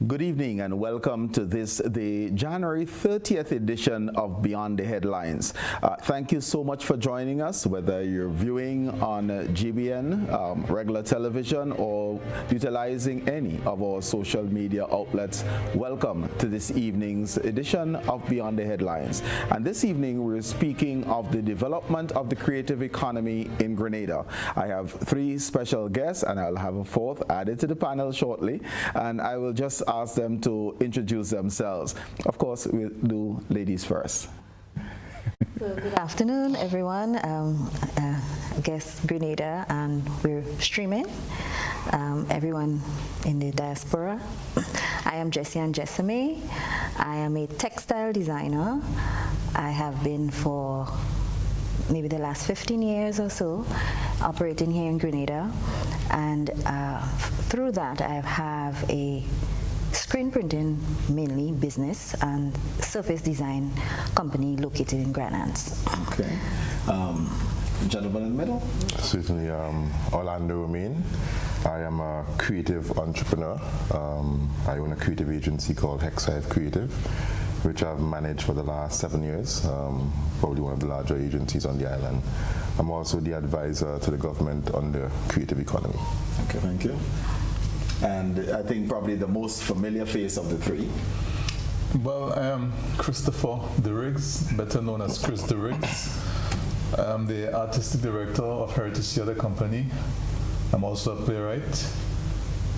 Good evening and welcome to the January 30th edition of Beyond the Headlines. Thank you so much for joining us, whether you're viewing on GBN, regular television, or utilizing any of our social media outlets. Welcome to this evening's edition of Beyond the Headlines. And this evening we're speaking of the development of the creative economy in Grenada. I have three special guests and I'll have a fourth added to the panel shortly, and I will just ask them to introduce themselves. Of course, we'll do ladies first. So good afternoon, everyone. I guess Grenada, and we're streaming. Everyone in the diaspora. I am Jessie-Ann Jessamy. I am a textile designer. I have been for maybe the last 15 years or so operating here in Grenada, and through that I have a screen printing mainly business and surface design company located in Grand Anse. Okay. Gentleman in the middle. Certainly, Orlando Romain. I am a creative entrepreneur. I own a creative agency called Hex5 Creative, which I've managed for the last 7 years, probably one of the larger agencies on the island. I'm also the advisor to the government on the creative economy. Okay, thank you. And I think probably the most familiar face of the three. Well, I am Christopher DeRiggs, better known as Chris DeRiggs. I'm the artistic director of Heritage Theatre Company. I'm also a playwright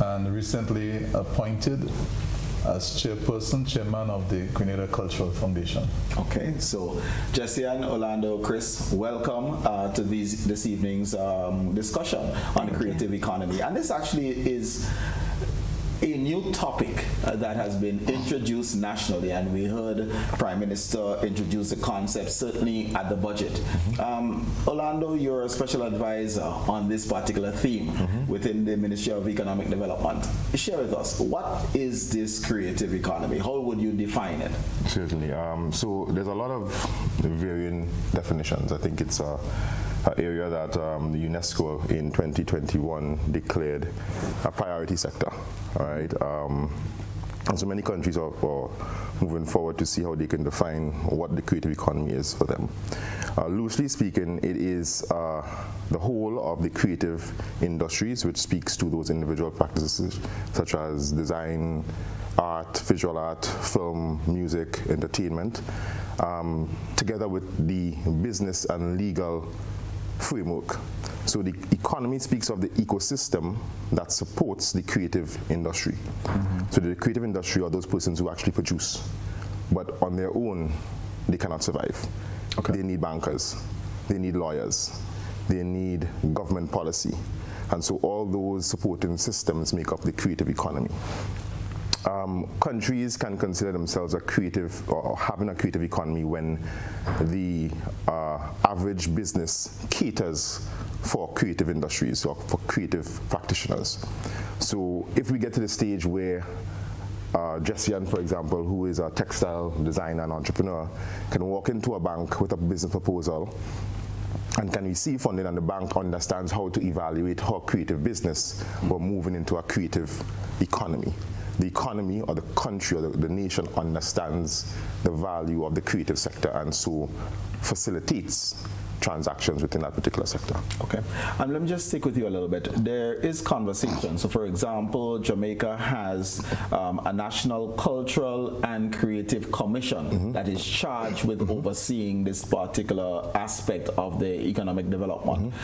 and recently appointed as chairman of the Grenada Cultural Foundation. Okay, so Jessie-Ann, Orlando, Chris, welcome to this evening's discussion on the creative economy. And this actually is a new topic that has been introduced nationally, and we heard Prime Minister introduce the concept certainly at the budget. Orlando, you're a special advisor on this particular theme within the Ministry of Economic Development. Share with us, what is this creative economy? How would you define it? Certainly. So there's a lot of varying definitions. I think it's an area that the UNESCO in 2021 declared a priority sector. All right. And so many countries are moving forward to see how they can define what the creative economy is for them. Loosely speaking, it is the whole of the creative industries, which speaks to those individual practices such as design, art, visual art, film, music, entertainment, together with the business and legal framework. So the economy speaks of the ecosystem that supports the creative industry. So the creative industry are those persons who actually produce, but on their own, they cannot survive. Okay. They need bankers, they need lawyers, they need government policy. And so all those supporting systems make up the creative economy. Countries can consider themselves a creative or having a creative economy when the average business caters for creative industries or for creative practitioners. So if we get to the stage where Jessie-Ann, for example, who is a textile designer and entrepreneur, can walk into a bank with a business proposal and can receive funding, and the bank understands how to evaluate her creative business, we're moving into a creative economy. The economy or the country or the nation understands the value of the creative sector and so facilitates transactions within that particular sector. Okay, and let me just stick with you a little bit. There is conversation. So for example, Jamaica has a National Cultural and Creative Commission that is charged with overseeing this particular aspect of the economic development.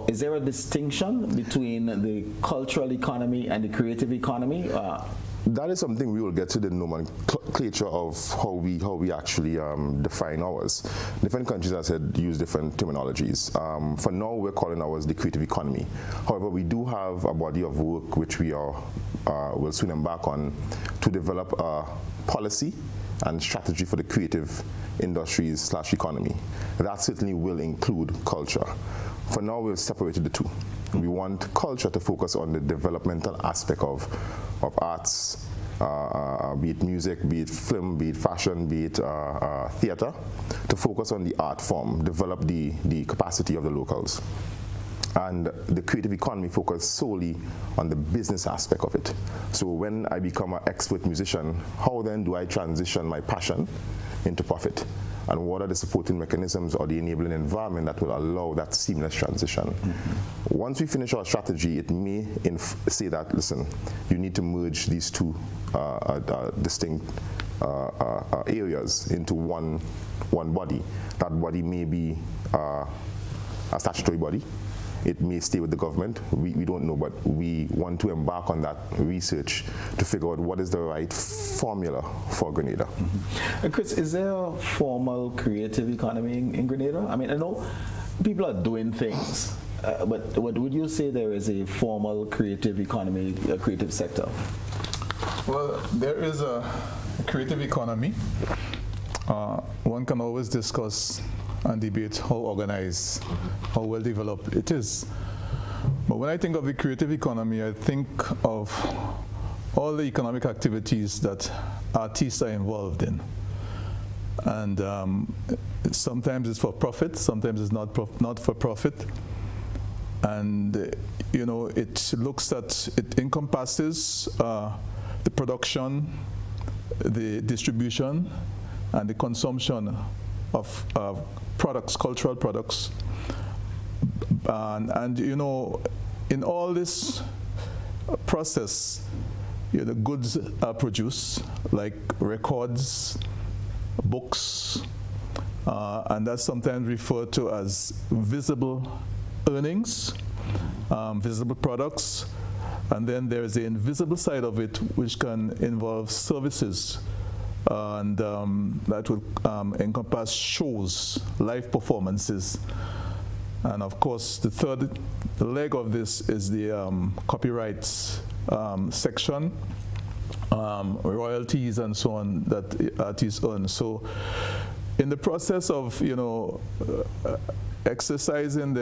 Is there a distinction between the cultural economy and the creative economy? That is something we will get to the nomenclature of how we actually define ours. Different countries, as I said, use different terminologies. For now, we're calling ours the creative economy. However, we do have a body of work which we will soon embark on to develop a policy and strategy for the creative industries / economy. That certainly will include culture. For now, we've separated the two. We want culture to focus on the developmental aspect of arts, be it music, be it film, be it fashion, be it theater, to focus on the art form, develop the capacity of the locals. and the creative economy focuses solely on the business aspect of it. So when I become an expert musician, how then do I transition my passion into profit? And what are the supporting mechanisms or the enabling environment that will allow that seamless transition? Mm-hmm. Once we finish our strategy, it may say that, listen, you need to merge these two distinct areas into one body. That body may be a statutory body. It may stay with the government. We don't know, but we want to embark on that research to figure out what is the right formula for Grenada. Mm-hmm. Chris, is there a formal creative economy in Grenada? I mean, I know people are doing things, but would you say there is a formal creative economy, a creative sector? Well, there is a creative economy. One can always discuss and debate how organized, how well developed it is. But when I think of the creative economy, I think of all the economic activities that artists are involved in. And sometimes it's for profit, sometimes it's not for profit. And you know, it encompasses the production, the distribution, and the consumption of products, cultural products. And you know, in all this process, you know, the goods are produced, like records, books, and that's sometimes referred to as visible earnings, visible products. And then there's the invisible side of it, which can involve services. And that would encompass shows, live performances. And of course, the third leg of this is the copyrights section, royalties and so on that artists earn. So in the process of, you know, exercising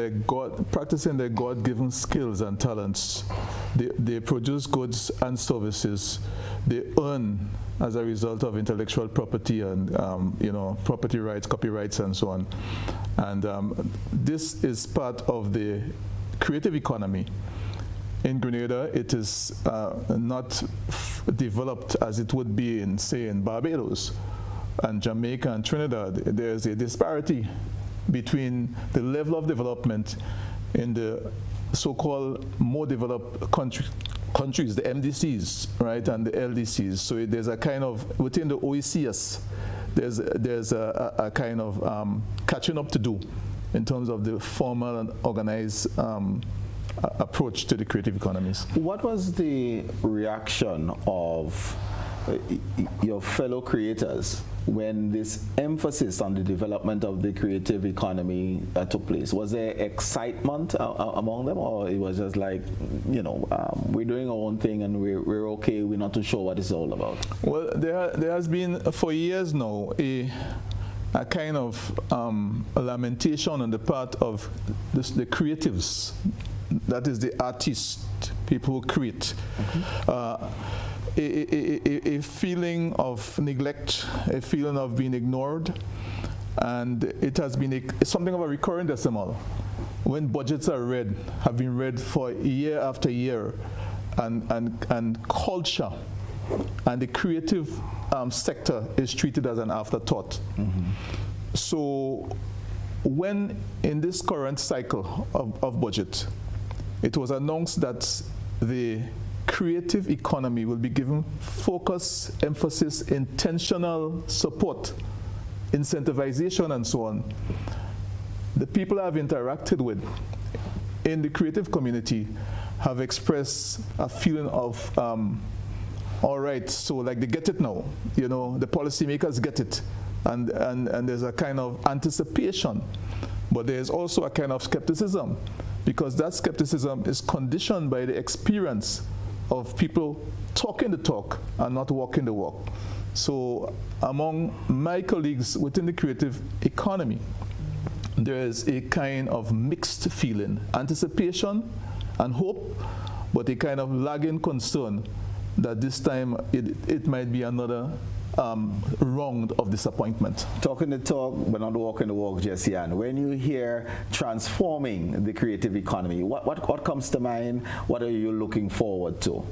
practicing their God-given skills and talents, they produce goods and services. They earn as a result of intellectual property and you know, property rights, copyrights, and so on. And this is part of the creative economy. In Grenada, it is not developed as it would be in, say, in Barbados and Jamaica and Trinidad. There's a disparity between the level of development in the so-called more developed countries, the MDCs, right, and the LDCs. So there's a kind of, within the OECS, there's a kind of catching up to do in terms of the formal and organized approach to the creative economies. What was the reaction of your fellow creators when this emphasis on the development of the creative economy took place? Was there excitement among them, or it was just like, you know, we're doing our own thing and we're okay, we're not too sure what it's all about? Well, there has been for years now a kind of a lamentation on the part of the creatives, that is the artists, people who create. Mm-hmm. A feeling of neglect, a feeling of being ignored, and it has been something of a recurring decimal. When budgets have been read for year after year, and culture and the creative sector is treated as an afterthought. Mm-hmm. So when in this current cycle of budget, it was announced that the creative economy will be given focus, emphasis, intentional support, incentivization, and so on. The people I've interacted with in the creative community have expressed a feeling of, all right, so like they get it now, you know, the policymakers get it, and there's a kind of anticipation, but there's also a kind of skepticism, because that skepticism is conditioned by the experience of people talking the talk and not walking the walk. So among my colleagues within the creative economy, there is a kind of mixed feeling, anticipation and hope, but a kind of lagging concern that this time it might be another round of disappointment. Talking the talk, but not walking the walk, Jessie-Ann. When you hear transforming the creative economy, what comes to mind? What are you looking forward to?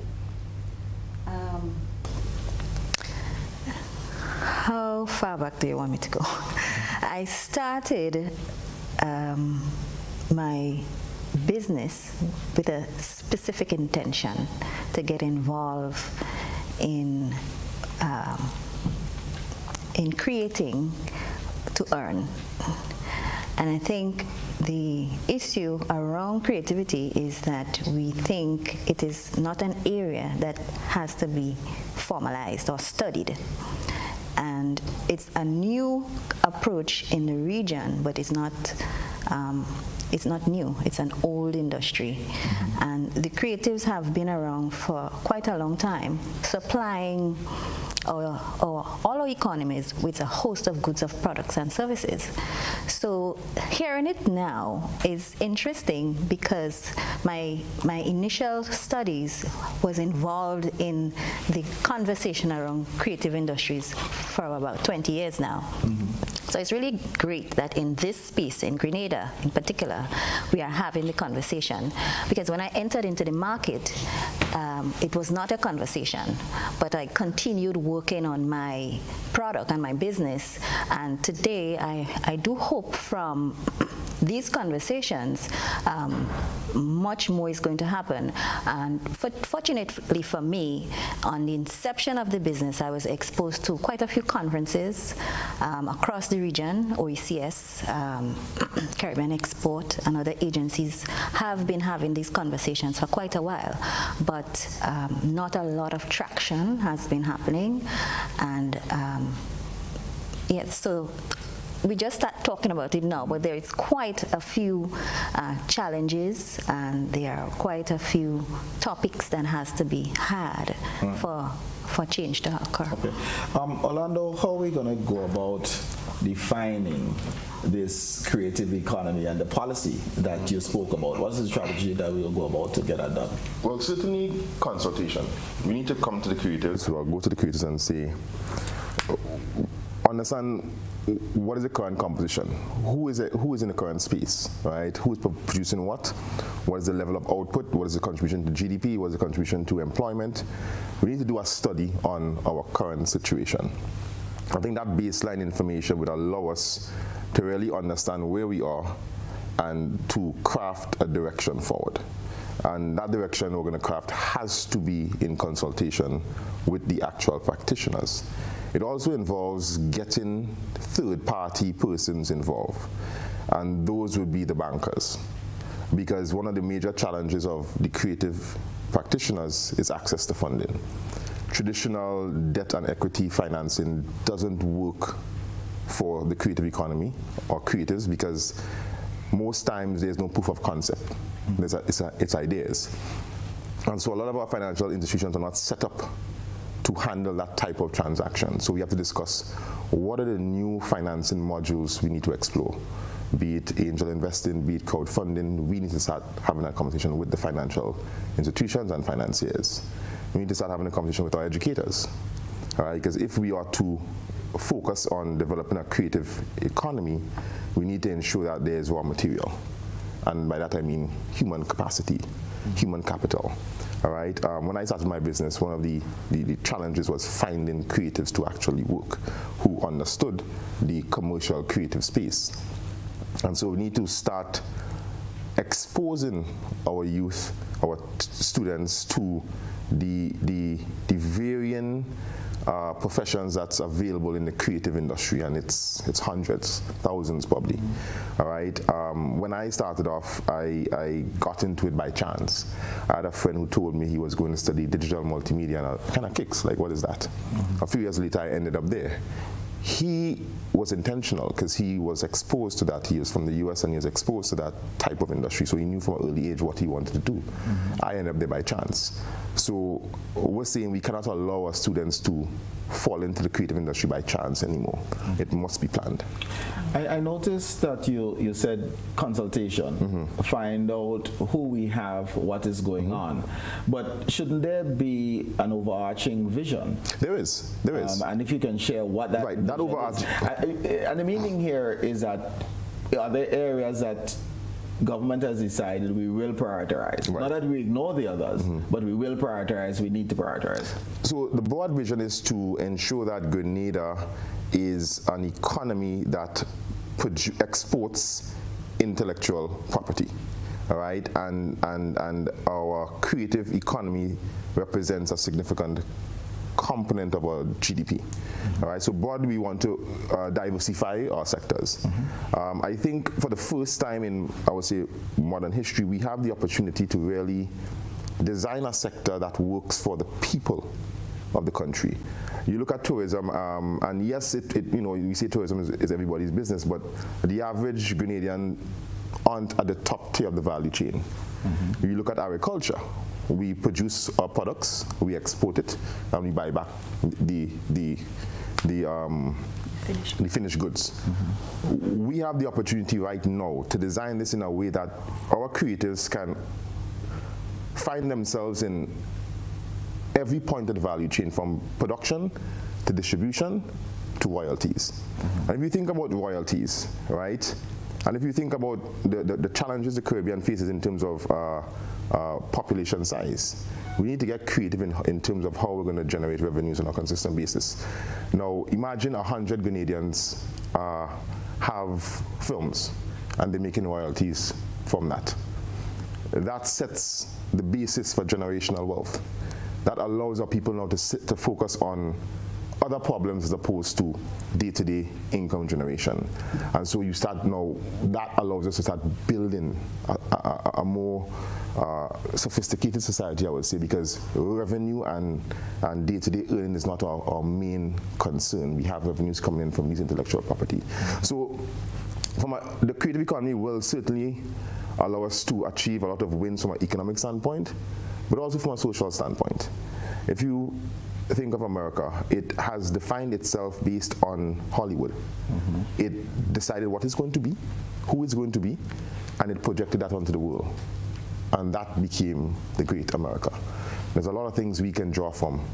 How far back do you want me to go? I started my business with a specific intention to get involved in creating to earn. And I think the issue around creativity is that we think it is not an area that has to be formalized or studied. And it's a new approach in the region, but it's not new. It's an old industry. And the creatives have been around for quite a long time, supplying all our economies with a host of goods, of products and services. So hearing it now is interesting because my initial studies was involved in the conversation around creative industries for about 20 years now. So it's really great that in this space, in Grenada in particular, we are having the conversation. Because when I entered into the market, it was not a conversation, but I continued working on my product and my business. And today, I do hope from these conversations, much more is going to happen. And fortunately for me, on the inception of the business, I was exposed to quite a few conferences across the region. OECS, Caribbean Export, and other agencies have been having these conversations for quite a while, but not a lot of traction has been happening. And so we just start talking about it now, but there is quite a few challenges, and there are quite a few topics that has to be had for change to occur. Okay. Orlando, how are we going to go about defining this creative economy and the policy that you spoke about? What is the strategy that we'll go about to get that done? Well, certainly consultation. We need to come to the creatives, or go to the creatives and say, understand what is the current composition? Who is in the current space, right? Who is producing what? What is the level of output? What is the contribution to GDP? What is the contribution to employment? We need to do a study on our current situation. I think that baseline information would allow us to really understand where we are and to craft a direction forward. And that direction we're going to craft has to be in consultation with the actual practitioners. It also involves getting third-party persons involved, and those would be the bankers. Because one of the major challenges of the creative practitioners is access to funding. Traditional debt and equity financing doesn't work for the creative economy or creatives because most times there's no proof of concept. It's ideas. And so a lot of our financial institutions are not set up to handle that type of transaction. So we have to discuss what are the new financing modules we need to explore. Be it angel investing, be it crowdfunding, we need to start having a conversation with the financial institutions and financiers. We need to start having a conversation with our educators, all right? Because if we are to focus on developing a creative economy, we need to ensure that there is raw material. And by that I mean human capacity, human capital. All right. When I started my business, one of the challenges was finding creatives to actually work who understood the commercial creative space. And so we need to start exposing our youth, our students to the varying professions that's available in the creative industry, and it's hundreds, thousands probably. All right. When I started off, I got into it by chance. I had a friend who told me he was going to study digital multimedia, and I kind of kicks, like, what is that? A few years later, I ended up there. He was intentional because he was exposed to that. He is from the US and he was exposed to that type of industry, so he knew from an early age what he wanted to do. I ended up there by chance. So we're saying we cannot allow our students to fall into the creative industry by chance anymore. It must be planned. I noticed that you said consultation, find out who we have, what is going on. But shouldn't there be an overarching vision? There is. And if you can share what that Right, that overarching. And the meaning here is that are there areas that government has decided we will prioritize? Right. Not that we ignore the others, but we will prioritize, we need to prioritize. So the broad vision is to ensure that Grenada is an economy that exports intellectual property, all right? And our creative economy represents a significant component of our GDP. All right, so broadly we want to diversify our sectors. I think for the first time in, I would say, modern history, we have the opportunity to really design a sector that works for the people of the country. You look at tourism, and yes, you know, we say tourism is everybody's business, but the average Grenadian aren't at the top tier of the value chain. You look at agriculture. We produce our products, we export it, and we buy back the finished goods. We have the opportunity right now to design this in a way that our creators can find themselves in every point of the value chain, from production to distribution to royalties. And if you think about royalties, right, and if you think about the challenges the Caribbean faces in terms of population size, we need to get creative in terms of how we're going to generate revenues on a consistent basis. Now, imagine 100 Grenadians have films and they're making royalties from that. That sets the basis for generational wealth. That allows our people now to focus on other problems as opposed to day-to-day income generation. And so you start now, that allows us to start building a more sophisticated society, I would say, because revenue and day-to-day earning is not our main concern. We have revenues coming in from these intellectual property. So the creative economy will certainly allow us to achieve a lot of wins from an economic standpoint, but also from a social standpoint. If you think of America, it has defined itself based on Hollywood. It decided what it's going to be, who it's going to be, and it projected that onto the world. And that became the great America. There's a lot of things we can draw from,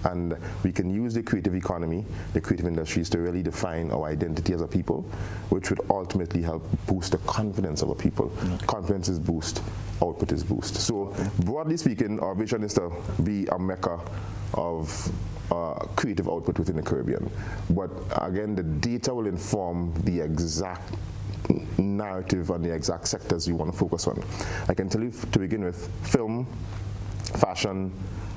and we can use the creative economy, the creative industries, to really define our identity as a people, which would ultimately help boost the confidence of our people. Confidence is boost, output is boost. So broadly speaking, our vision is to be a mecca of creative output within the Caribbean. But again, the data will inform the exact narrative and the exact sectors we want to focus on. I can tell you to begin with, film, fashion,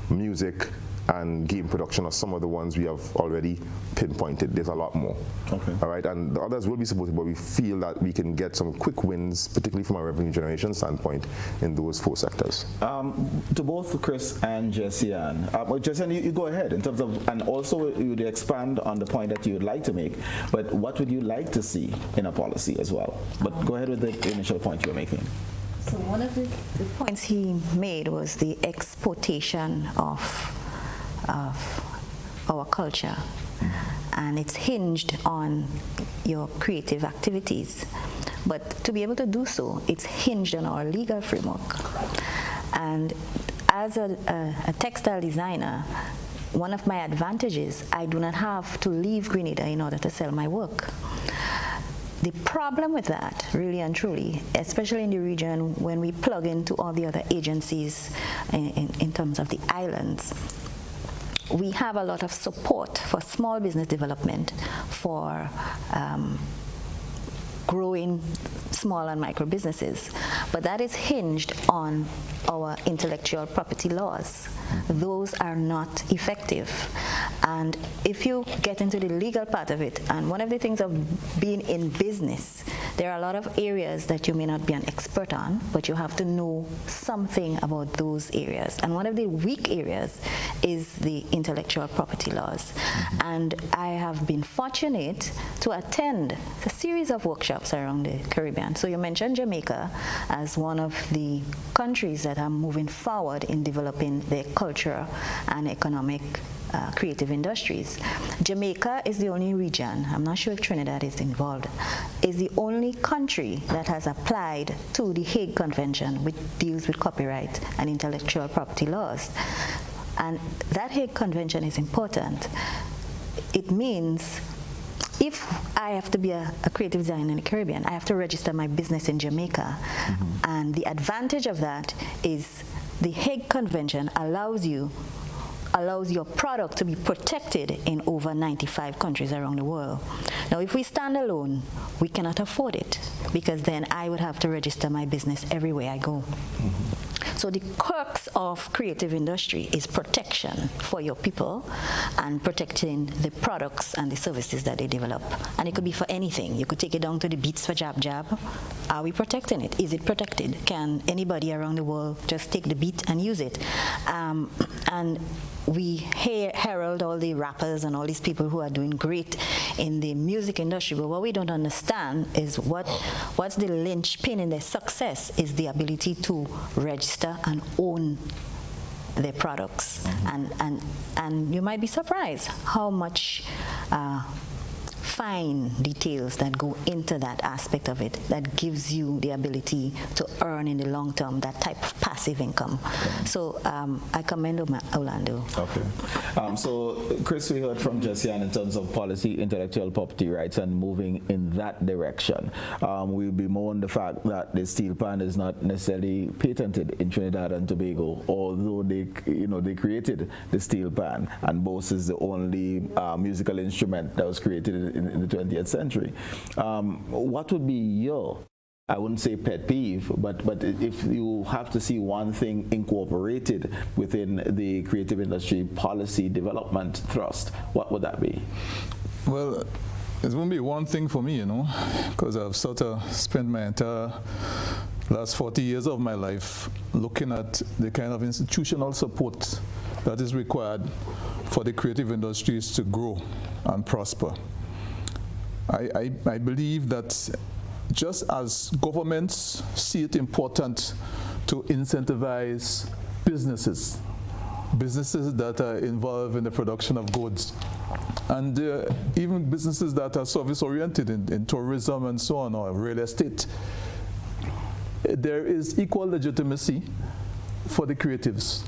music, and game production are some of the ones we have already pinpointed. There's a lot more. Okay. All right, and the others will be supported, but we feel that we can get some quick wins, particularly from a revenue generation standpoint, in those 4 sectors. To both Chris and Jessie-Ann, Jessie-Ann, you go ahead in terms of, and also you would expand on the point that you would like to make, but what would you like to see in a policy as well? But go ahead with the initial point you were making. So one of the points he made was the exportation of our culture, and it's hinged on your creative activities. But to be able to do so, it's hinged on our legal framework. And as a textile designer, one of my advantages, I do not have to leave Grenada in order to sell my work. The problem with that, really and truly, especially in the region when we plug into all the other agencies in terms of the islands, we have a lot of support for small business development, for growing small and micro businesses, but that is hinged on our intellectual property laws. Those are not effective. And if you get into the legal part of it, and one of the things of being in business, there are a lot of areas that you may not be an expert on, but you have to know something about those areas. And one of the weak areas is the intellectual property laws. And I have been fortunate to attend a series of workshops around the Caribbean. So you mentioned Jamaica as one of the countries that are moving forward in developing their culture and economic creative industries. Jamaica is the only region, I'm not sure if Trinidad is involved, is the only country that has applied to the Hague Convention, which deals with copyright and intellectual property laws. And that Hague Convention is important. It means if I have to be a creative designer in the Caribbean, I have to register my business in Jamaica. And the advantage of that is the Hague Convention allows your product to be protected in over 95 countries around the world. Now, if we stand alone, we cannot afford it, because then I would have to register my business everywhere I go. So the crux of creative industry is protection for your people and protecting the products and the services that they develop. And it could be for anything. You could take it down to the beats for Jab Jab. Are we protecting it? Is it protected? Can anybody around the world just take the beat and use it? And we herald all the rappers and all these people who are doing great in the music industry, but what we don't understand is what's the linchpin in their success is the ability to register and own their products. And you might be surprised how much fine details that go into that aspect of it that gives you the ability to earn in the long term that type of passive income. So I commend Orlando. Okay. So Chris, we heard from Jessie-Ann in terms of policy, intellectual property rights, and moving in that direction. We'll bemoan the fact that the steel pan is not necessarily patented in Trinidad and Tobago, although they created the steel pan, and Bose is the only musical instrument that was created in the 20th century. What would be your, I wouldn't say pet peeve, but if you have to see one thing incorporated within the creative industry policy development thrust, what would that be? Well, it's going to be one thing for me, because I've sort of spent my entire last 40 years of my life looking at the kind of institutional support that is required for the creative industries to grow and prosper. I believe that just as governments see it important to incentivize businesses that are involved in the production of goods, and even businesses that are service-oriented in tourism and so on, or real estate, there is equal legitimacy for the creatives.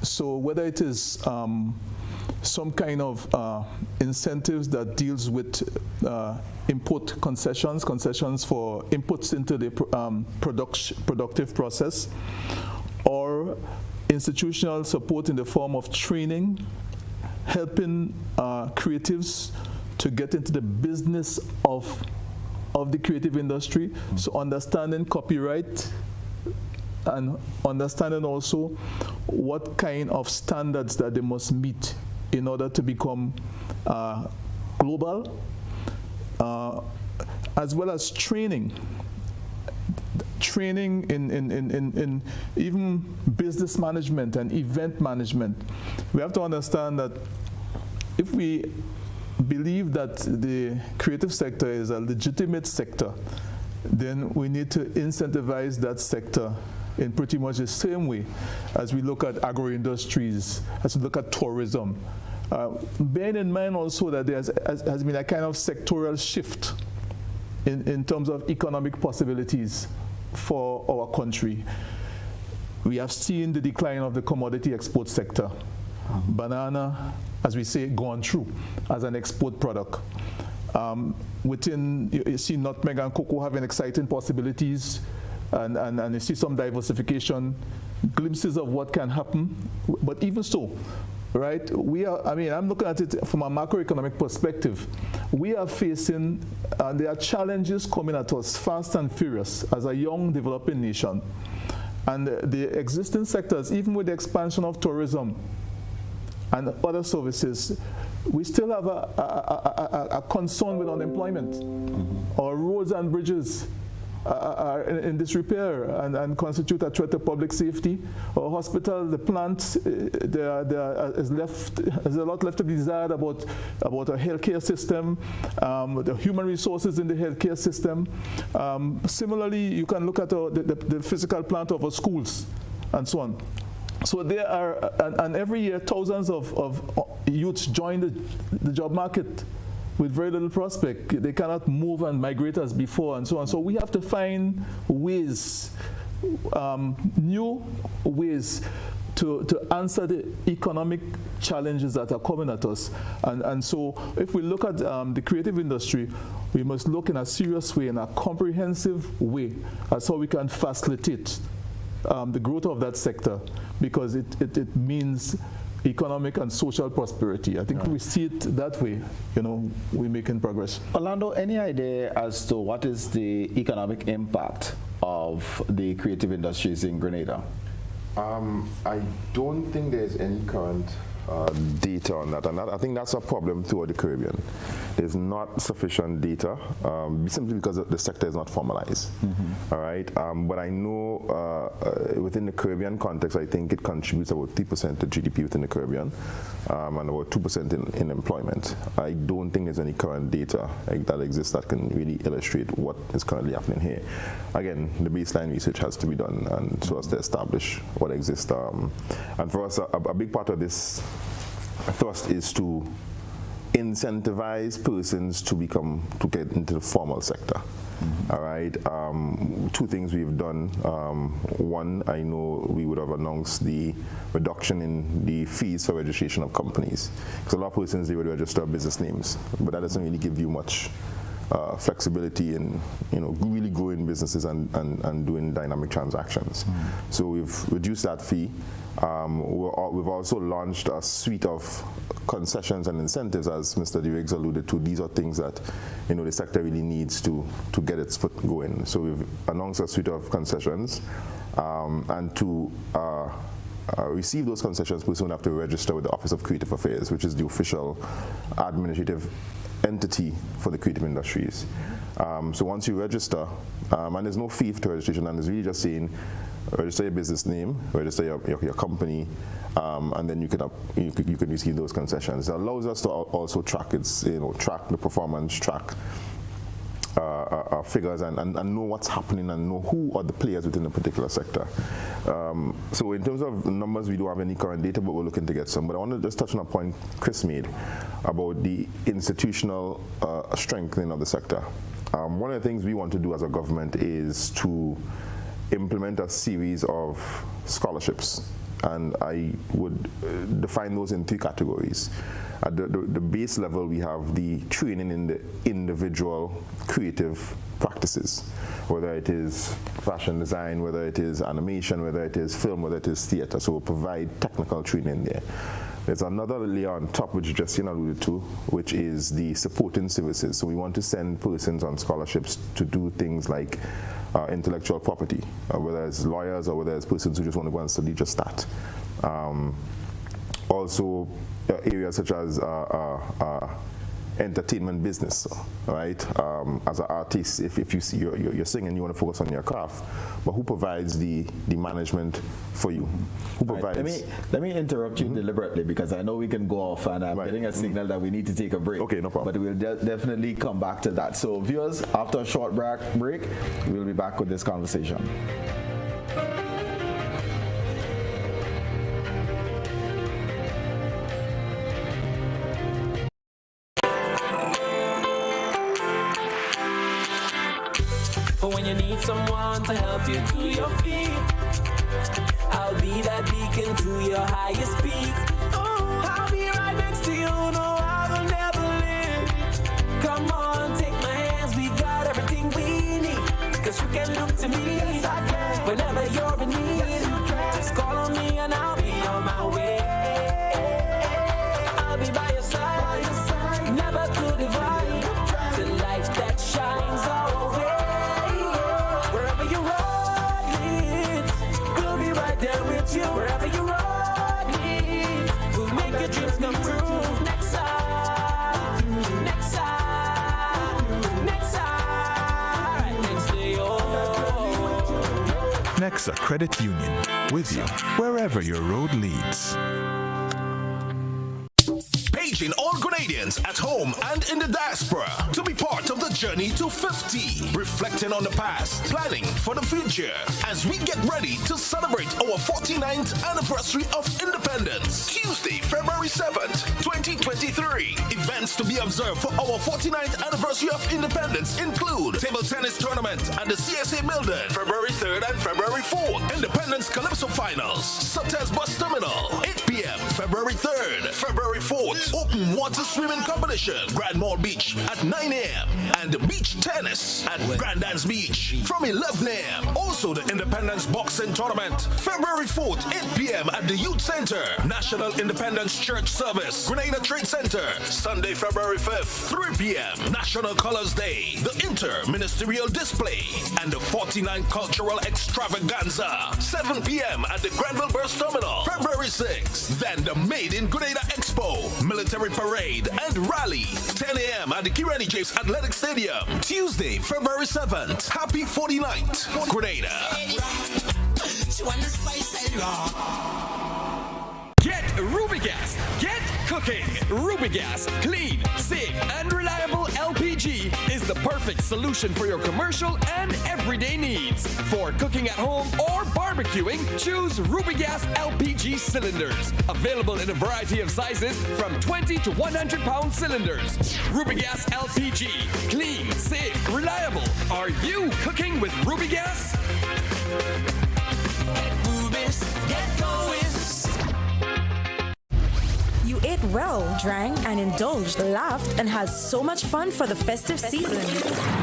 So whether it is some kind of incentives that deals with input concessions for inputs into the productive process, or institutional support in the form of training, helping creatives to get into the business of the creative industry, so understanding copyright and understanding also what kind of standards that they must meet in order to become global, as well as training in even business management and event management. We have to understand that if we believe that the creative sector is a legitimate sector, then we need to incentivize that sector in pretty much the same way as we look at agro-industries, as we look at tourism. Bearing in mind also that there has been a kind of sectoral shift in terms of economic possibilities for our country. We have seen the decline of the commodity export sector. Banana, as we say, gone through as an export product. You see nutmeg and cocoa having exciting possibilities, and you see some diversification, glimpses of what can happen. But even so, right, I'm looking at it from a macroeconomic perspective. We are facing, there are challenges coming at us fast and furious as a young developing nation. And the existing sectors, even with the expansion of tourism and other services, we still have a concern with unemployment. our roads and bridges are in disrepair and constitute a threat to public safety. Our hospital, the plants, there's a lot left to be desired about our healthcare system, the human resources in the healthcare system. Similarly, you can look at the physical plant of our schools and so on. So there are, and every year, thousands of youths join the job market with very little prospect. They cannot move and migrate as before and so on. So we have to find ways, new ways to answer the economic challenges that are coming at us. And so if we look at the creative industry, we must look in a serious way, in a comprehensive way, as how we can facilitate the growth of that sector, because it means economic and social prosperity. I think we see it that way, we're making progress. Orlando, any idea as to what is the economic impact of the creative industries in Grenada? I don't think there's any current data on that, and I think that's a problem throughout the Caribbean. There's not sufficient data, simply because the sector is not formalized. All right, but I know within the Caribbean context, I think it contributes about 3% to GDP within the Caribbean, and about 2% in employment. I don't think there's any current data that exists that can really illustrate what is currently happening here. Again, the baseline research has to be done, and so as to establish what exists. And for us, a big part of this thrust is to incentivize persons to get into the formal sector. All right. Two things we've done. One, I know we would have announced the reduction in the fees for registration of companies, because a lot of persons, they would register business names, but that doesn't really give you much flexibility in really growing businesses and doing dynamic transactions. So we've reduced that fee. We've also launched a suite of concessions and incentives, as Mr. Deriggs alluded to. These are things that the sector really needs to get its foot going. So we've announced a suite of concessions, and to receive those concessions, persons have to register with the Office of Creative Affairs, which is the official administrative entity for the creative industries. So once you register, and there's no fee to registration, and it's really just saying register your business name, register your company, and then you can receive those concessions. It allows us to also track track the performance, track figures, and know what's happening, and know who are the players within a particular sector. So in terms of numbers, we don't have any current data, but we're looking to get some. But I want to just touch on a point Chris made about the institutional strengthening of the sector. One of the things we want to do as a government is to implement a series of scholarships, and I would define those in three categories. At the base level, we have the training in the individual creative practices, whether it is fashion design, whether it is animation, whether it is film, whether it is theater. So we'll provide technical training there. There's another layer on top, which Jessie-Ann alluded to, which is the supporting services. So we want to send persons on scholarships to do things like intellectual property, whether it's lawyers or whether it's persons who just want to go and study just that. Also, areas such as entertainment business, right? As an artist, if you see you're singing, you want to focus on your craft, but who provides the management for you? Who provides? Right, let me interrupt you deliberately, because I know we can go off, and I'm getting a signal that we need to take a break. Okay, no problem. But we'll definitely come back to that. So viewers, after a short break, we'll be back with this conversation. When you need someone to help you to your feet, I'll be that beacon to your highest peak. Oh, I'll be right next to you, no, I will never leave. Come on, take my hands, we got everything we need. Cause you can look to me whenever you're in need. Just call on me and I'll be on my way. I'll be by your side, never to divide, to light that shines our way. Wherever you run, we'll make your dreams come true. Next time, next time, next time. Conexa Credit Union, with you wherever your road leads. Paging all Grenadians at home and in the diaspora to be part of the journey to 50, reflecting on the past, planning for the future as we get ready to celebrate our 49th anniversary of independence. Tuesday, February 7th, 2023. Events to be observed for our 49th anniversary of independence include table tennis tournament at the CSA building, February 3rd and February 4th. Independence Calypso Finals, Sutter's Bus Terminal, 8 p.m. February 3rd, February 4th. Open water swimming competition, Grand Mall Beach at 9 a.m. and beach tennis at Grandans Beach from 11 a.m. Also the Independence Boxing Tournament, February 4th, 8 p.m. at the Youth Center. National Independence Church Service, Grenada Trade Center, Sunday, February 5th, 3 p.m. National Colors Day, the Inter-Ministerial Display, and the 49th Cultural Extravaganza, 7 p.m. at the Granville Bus Terminal, February 6th. Then the Made in Grenada Expo, Military Parade and Rally, 10 a.m. at the Kirani Japes Athletic Stadium. Tuesday, February 7th. Happy 49th, Grenada. Get Rubigas. Get cooking. Rubigas, clean, safe, and reliable LPG is the perfect solution for your commercial and everyday needs. For cooking at home or barbecuing, choose Rubigas LPG cylinders. Available in a variety of sizes from 20 to 100 pound cylinders. Rubigas LPG, clean, safe, reliable. Are you cooking with Rubigas? Get Rubis, get going. You ate well, drank and indulged, laughed and had so much fun for the festive season.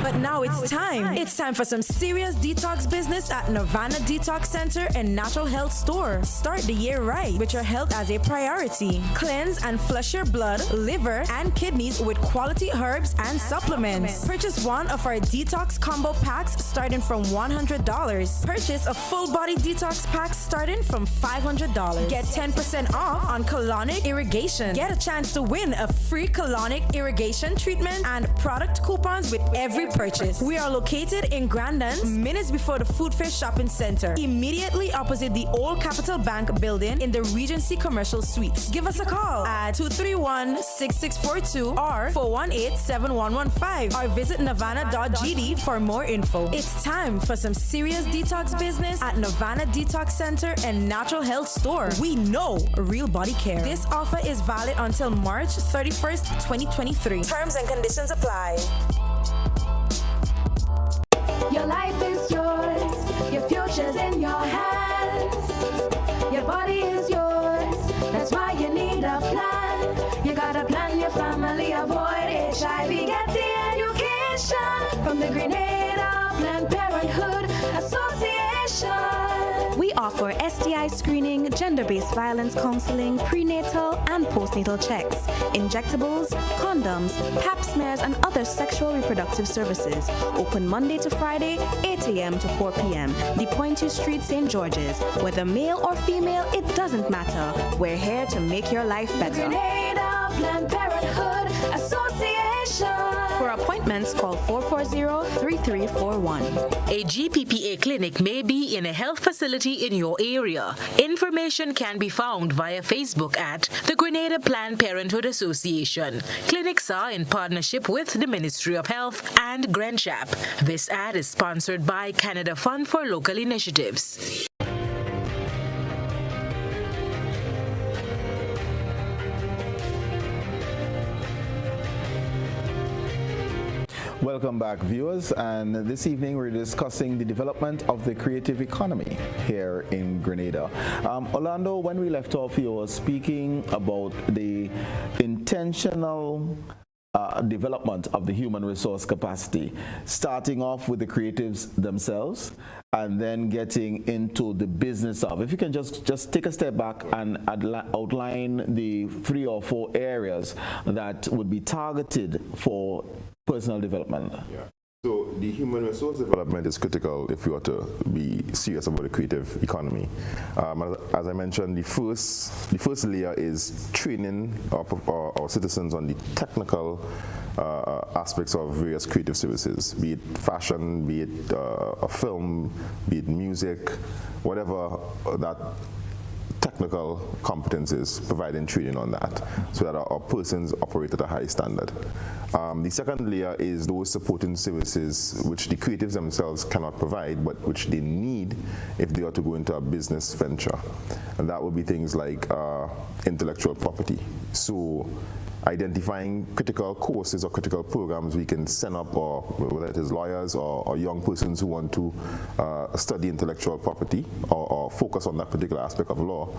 But now it's time. It's time for some serious detox business at Nirvana Detox Center and Natural Health Store. Start the year right with your health as a priority. Cleanse and flush your blood, liver, and kidneys with quality herbs and supplements. Purchase one of our detox combo packs starting from $100. Purchase a full body detox pack starting from $500. Get 10% off on colonic irrigation. Get a chance to win a free colonic irrigation treatment and product coupons with every purchase. We are located in Grandans, minutes before the Food Fair Shopping Center, immediately opposite the old Capital Bank building in the Regency Commercial Suites. Give us a call at 231-6642 or 418-7115 or visit nirvana.gd for more info. It's time for some serious detox business at Nirvana Detox Center and Natural Health Store. We know real body care. This offer is valid until March 31st, 2023. Terms and conditions apply. Your life is yours, your future's in your hands. Your body is yours, that's why you need a plan. You gotta plan your family, avoid HIV, get the education from the Grenada Planned Parenthood Association. We offer STI screening, gender-based violence counseling, prenatal and postnatal checks, injectables, condoms, pap smears, and other sexual reproductive services. Open Monday to Friday, 8 a.m. to 4 p.m. The Pointe Street, St. George's. Whether male or female, it doesn't matter. We're here to make your life better. Grenada Planned Parenthood Association. For appointments, call 440-3341. A GPPA clinic may be in a health facility in your area. Information can be found via Facebook at the Grenada Planned Parenthood Association. Clinics are in partnership with the Ministry of Health and GrandChap. This ad is sponsored by Canada Fund for Local Initiatives. Welcome back, viewers, and this evening we're discussing the development of the creative economy here in Grenada. Orlando, when we left off, you were speaking about the intentional development of the human resource capacity, starting off with the creatives themselves and then getting into the business of. If you can just take a step back and outline the 3 or 4 areas that would be targeted for personal development. Yeah. So the human resource development is critical if you are to be serious about the creative economy. As I mentioned, the first layer is training our citizens on the technical aspects of various creative services, be it fashion, be it a film, be it music, whatever that technical competencies, providing training on that so that our persons operate at a high standard. The second layer is those supporting services which the creatives themselves cannot provide, but which they need if they are to go into a business venture. And that would be things like intellectual property. So identifying critical courses or critical programs we can send up, or whether it is lawyers or young persons who want to study intellectual property or focus on that particular aspect of law,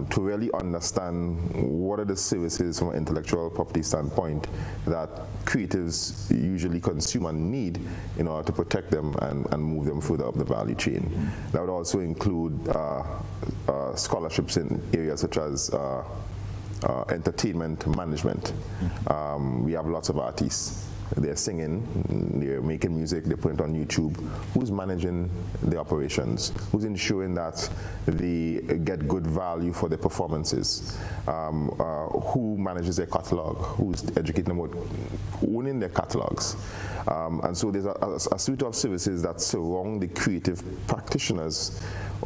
to really understand what are the services from an intellectual property standpoint that creatives usually consume and need in order to protect them and move them further up the value chain. That would also include scholarships in areas such as entertainment management. We have lots of artists. They're singing, they're making music, they put it on YouTube. Who's managing the operations? Who's ensuring that they get good value for their performances? Who manages their catalog? Who's educating them about owning their catalogs? And so there's a suite of services that surround the creative practitioners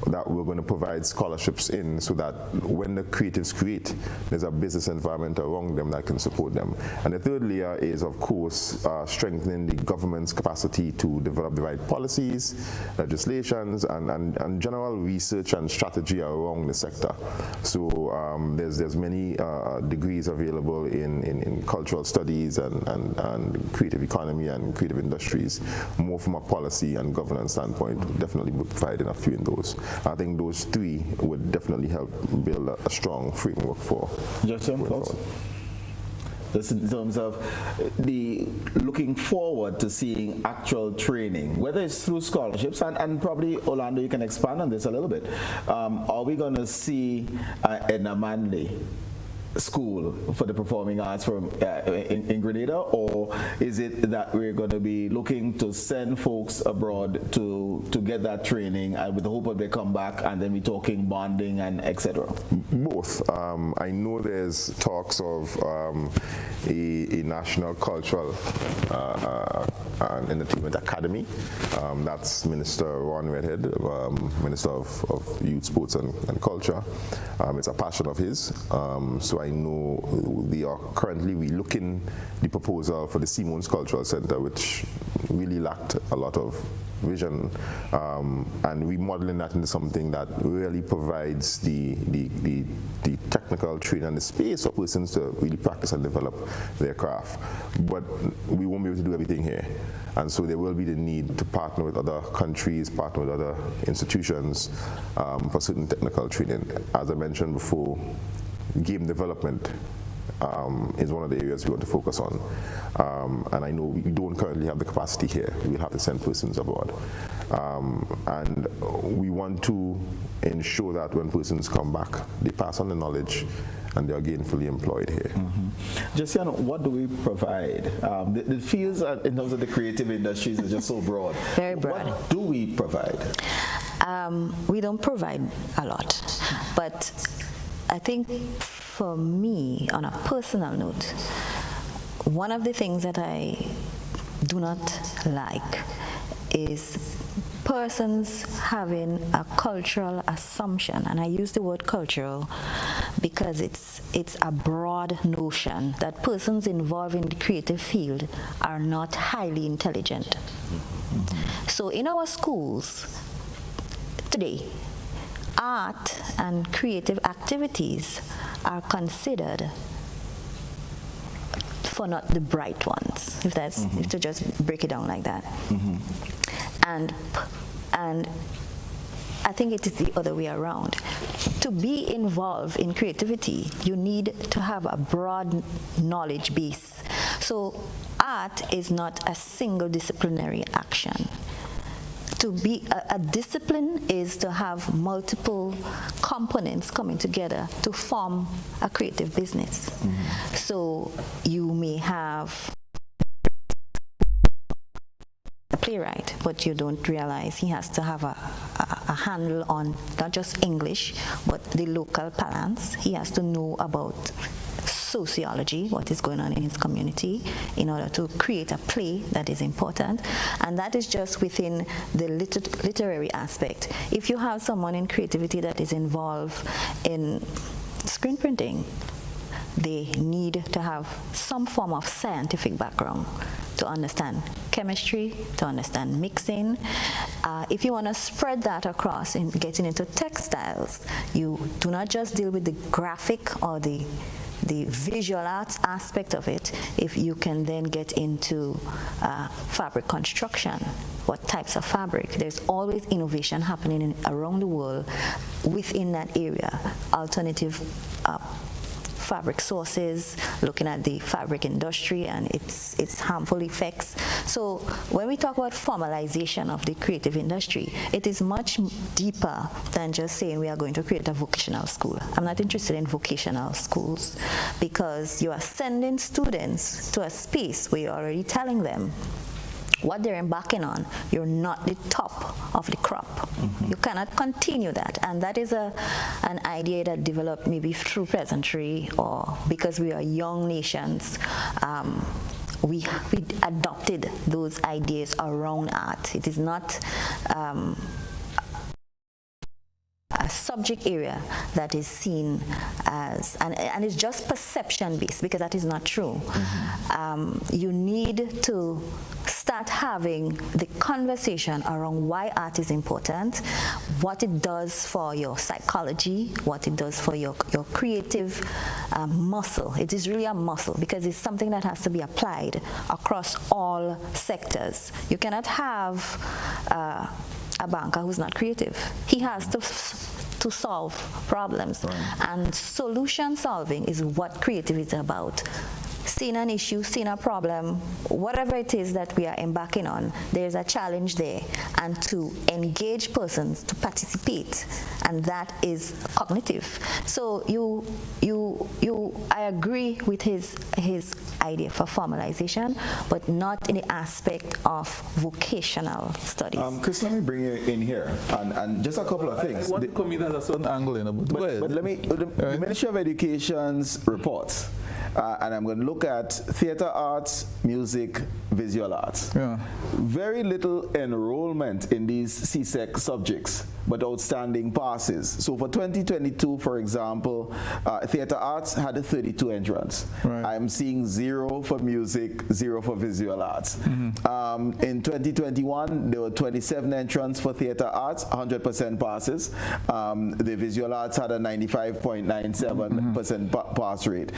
that we're going to provide scholarships in, so that when the creatives create, there's a business environment around them that can support them. And the third layer is, of course, strengthening the government's capacity to develop the right policies, legislations, and general research and strategy around the sector. So there's many degrees available in cultural studies and creative economy and creative industries, more from a policy and governance standpoint. Definitely we're providing a few in those. I think those three would definitely help build a strong framework for. Just in terms of the looking forward to seeing actual training, whether it's through scholarships, and probably Orlando, you can expand on this a little bit. Are we going to see Edna Manley school for the performing arts from in Grenada, or is it that we're going to be looking to send folks abroad to get that training, and with the hope that they come back and then we're talking bonding and etc.? Both. I know there's talks of a national cultural and entertainment academy. That's Minister Ron Redhead, Minister of Youth, Sports and Culture. It's a passion of his. So I know they are currently relooking the proposal for the Simone's Cultural Center, which really lacked a lot of vision, and remodeling that into something that really provides the technical training and the space for persons to really practice and develop their craft. But we won't be able to do everything here. And so there will be the need to partner with other countries, partner with other institutions for certain technical training. As I mentioned before, game development is one of the areas we want to focus on. And I know we don't currently have the capacity here. We'll have to send persons abroad. And we want to ensure that when persons come back, they pass on the knowledge and they are gainfully employed here. Jessie-Ann, what do we provide? The fields in terms of the creative industries is just so broad. Very broad. What do we provide? We don't provide a lot, but I think for me, on a personal note, one of the things that I do not like is persons having a cultural assumption, and I use the word cultural because it's a broad notion that persons involved in the creative field are not highly intelligent. So in our schools today, art and creative activities are considered for not the bright ones, if that's if to just break it down like that. And I think it is the other way around. To be involved in creativity, you need to have a broad knowledge base. So art is not a single disciplinary action. To be a discipline is to have multiple components coming together to form a creative business. So you may have a playwright, but you don't realize he has to have a handle on not just English, but the local parlance. He has to know about sociology, what is going on in his community, in order to create a play that is important. And that is just within the literary aspect. If you have someone in creativity that is involved in screen printing, they need to have some form of scientific background to understand chemistry, to understand mixing. If you want to spread that across in getting into textiles, you do not just deal with the graphic or the visual arts aspect of it. If you can then get into fabric construction, what types of fabric, there's always innovation happening around the world within that area. Alternative fabric sources, looking at the fabric industry and its harmful effects. So when we talk about formalization of the creative industry, it is much deeper than just saying we are going to create a vocational school. I'm not interested in vocational schools because you are sending students to a space where you're already telling them what they're embarking on, you're not the top of the crop. You cannot continue that. And that is an idea that developed maybe through peasantry, or because we are young nations, we adopted those ideas around art. It is not a subject area that is seen as, and it's just perception based, because that is not true. You need to start having the conversation around why art is important, what it does for your psychology, what it does for your creative muscle. It is really a muscle because it's something that has to be applied across all sectors. You cannot have a banker who's not creative. He has to solve problems. And solution solving is what creativity is about. Seeing an issue, seeing a problem, whatever it is that we are embarking on, there's a challenge there, and to engage persons to participate, and that is cognitive. So I agree with his idea for formalization, but not in the aspect of vocational studies. Chris, let me bring you in here, and just a couple of things. I want to come in at a certain angle, but let me, the Ministry of Education's reports, and I'm going to look at theater arts, music, visual arts. Very little enrollment in these CSEC subjects, but outstanding passes. So for 2022, for example, theater arts had 32 entrants. I'm seeing 0 for music, 0 for visual arts. In 2021, there were 27 entrants for theater arts, 100% passes. The visual arts had a 95.97% pass rate.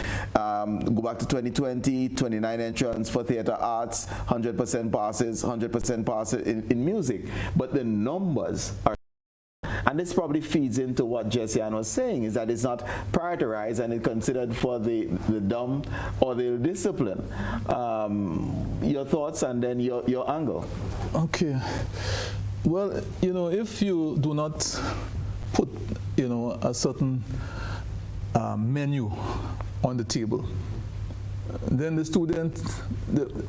Go back to 2020, 29 entrants for theater arts, 100% passes, 100% passes in music. But the numbers are, and this probably feeds into what Jessie-Ann was saying, is that it's not prioritized and it's considered for the dumb or the discipline. Your thoughts and then your angle. Okay. Well, if you do not put, a certain menu on the table, then the student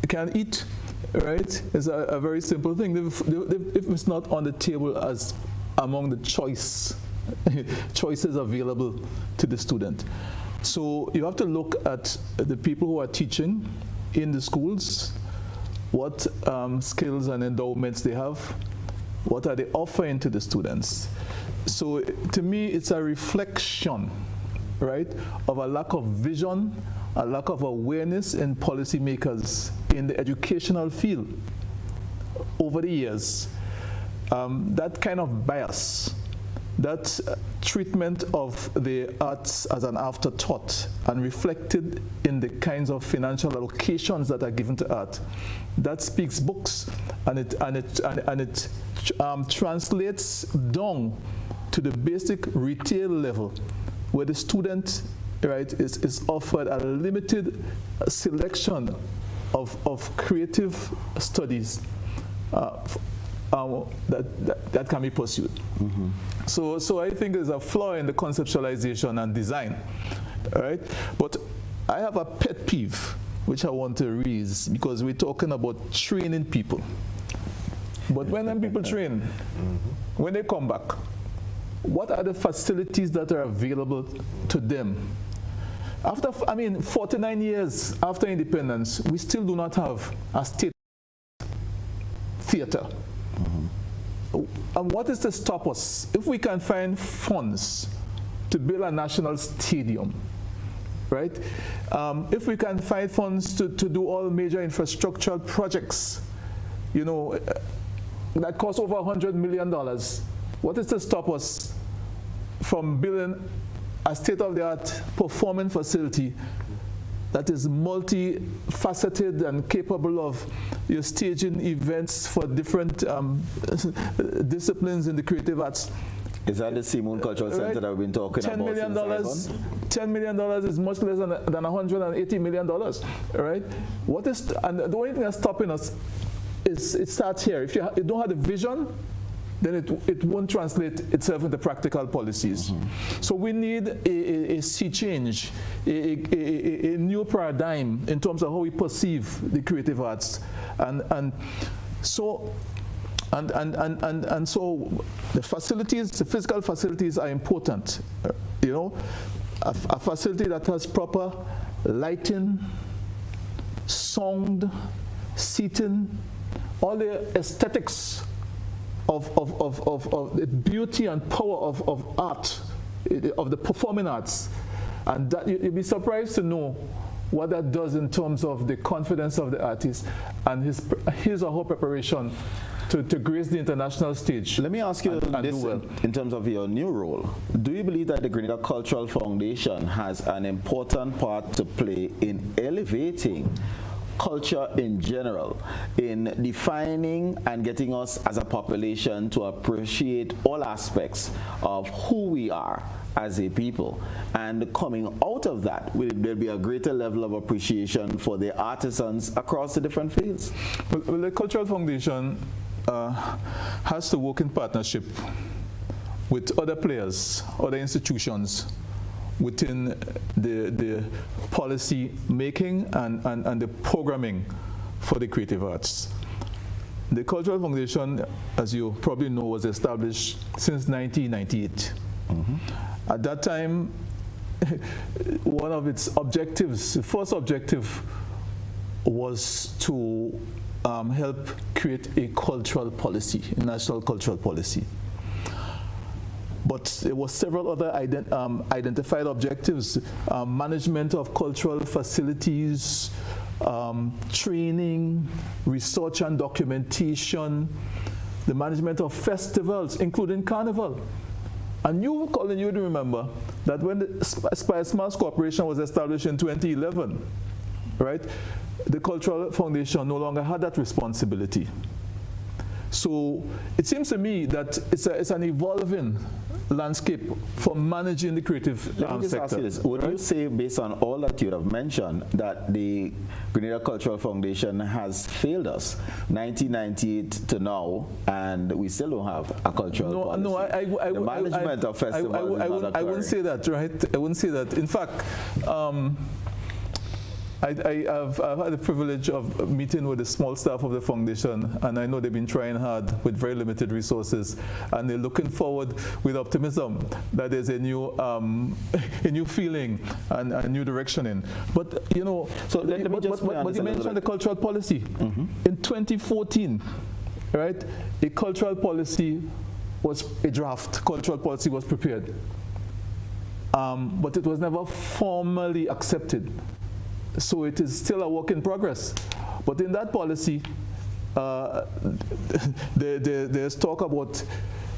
can eat, right? It's a very simple thing. If it's not on the table as among the choices available to the student. So you have to look at the people who are teaching in the schools, what skills and endowments they have, what are they offering to the students. So to me, it's a reflection, right, of a lack of vision, a lack of awareness in policymakers in the educational field over the years. That kind of bias, that treatment of the arts as an afterthought and reflected in the kinds of financial allocations that are given to art, that speaks books, and it translates down to the basic retail level, where the student, right, is offered a limited selection of creative studies that can be pursued. So I think there's a flaw in the conceptualization and design, right? But I have a pet peeve which I want to raise, because we're talking about training people. But when them people train, when they come back, what are the facilities that are available to them After, 49 years after independence, we still do not have a state theater. And what is to stop us? If we can find funds to build a national stadium, right? If we can find funds to do all major infrastructural projects, that cost over $100 million, what is to stop us from building a state-of-the-art performing facility that is multifaceted and capable of staging events for different disciplines in the creative arts? Is that the Simon Cultural Center that we've been talking about? $10 million is much less than $180 million, right? And the only thing that's stopping us is it starts here. If you don't have the vision, then it won't translate itself into practical policies. So we need a sea change, a new paradigm in terms of how we perceive the creative arts, and so the facilities, the physical facilities are important. A facility that has proper lighting, sound, seating, all the aesthetics of the beauty and power of art, of the performing arts. And that you'd be surprised to know what that does in terms of the confidence of the artist and his or her preparation to grace the international stage. Let me ask you this in terms of your new role. Do you believe that the Grenada Cultural Foundation has an important part to play in elevating culture in general, in defining and getting us as a population to appreciate all aspects of who we are as a people? And coming out of that, there'll be a greater level of appreciation for the artisans across the different fields? Well, the Cultural Foundation has to work in partnership with other players, other institutions within the policy making and the programming for the creative arts. The Cultural Foundation, as you probably know, was established since 1998. At that time, one of its objectives, the first objective, was to help create a cultural policy, a national cultural policy. But there were several other identified objectives: management of cultural facilities, training, research and documentation, the management of festivals, including Carnival. And you, Colin, you'd remember that when the Spice Mass Corporation was established in 2011, right, the Cultural Foundation no longer had that responsibility. So it seems to me that it's an evolving landscape for managing the creative sector. Let me just ask you this. Would you say, based on all that you have mentioned, that the Grenada Cultural Foundation has failed us 1998 to now, and we still don't have a cultural policy? No, the management of festivals I wouldn't say that, right? I wouldn't say that. In fact, I've had the privilege of meeting with the small staff of the foundation, and I know they've been trying hard with very limited resources, and they're looking forward with optimism that there's a new feeling and a new direction in. But so let me just but you mentioned the cultural policy. In 2014, right, a cultural policy a draft cultural policy was prepared, but it was never formally accepted. So it is still a work in progress. But in that policy, there's talk about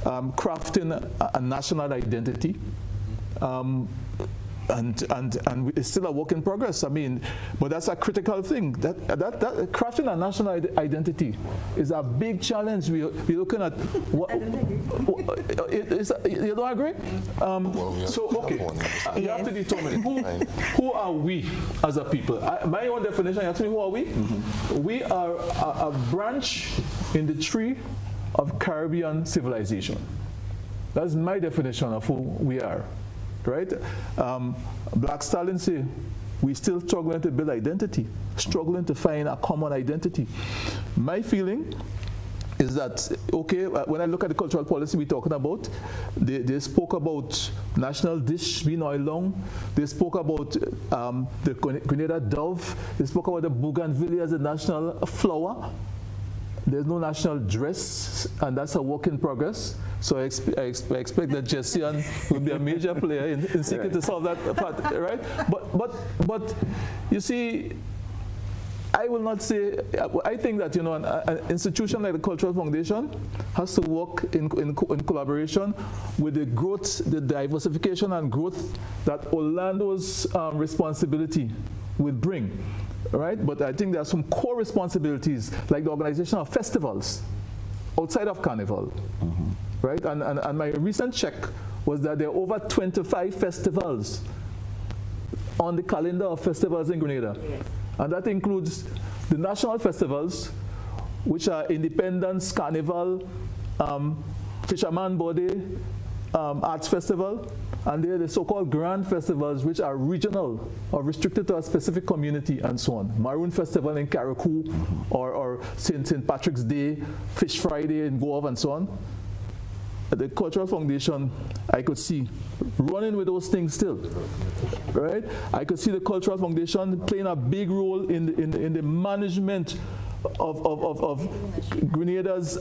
crafting a national identity. And it's still a work in progress. I mean, but that's a critical thing. That crafting a national identity is a big challenge. We're looking at. You don't agree? So okay, you have to determine who are we as a people. My own definition. You ask me, who are we? We are a branch in the tree of Caribbean civilization. That's my definition of who we are. Right? Black Stallions say we're still struggling to build identity, struggling to find a common identity. My feeling is that, okay, when I look at the cultural policy we're talking about, they spoke about national dish being oil long. They spoke about the Grenada Dove. They spoke about the bougainvillea as a national flower. There's no national dress, and that's a work in progress. So I expect that Jessie-Ann will be a major player in seeking to solve that part, right? But you see, I will not say, I think that, you know, an institution like the Cultural Foundation has to work in collaboration with the growth, the diversification and growth that Orlando's responsibility will bring, right? But I think there are some core responsibilities, like the organization of festivals outside of Carnival, right? And my recent check was that there are over 25 festivals on the calendar of festivals in Grenada. Yes. And that includes the national festivals, which are Independence, Carnival, Fisherman Body, Arts Festival, and there are the so-called grand festivals, which are regional or restricted to a specific community and so on. Maroon Festival in Carriacou, or St. Patrick's Day, Fish Friday in Guave, and so on. The Cultural Foundation, I could see running with those things still, right? I could see the Cultural Foundation playing a big role in the management of Grenada's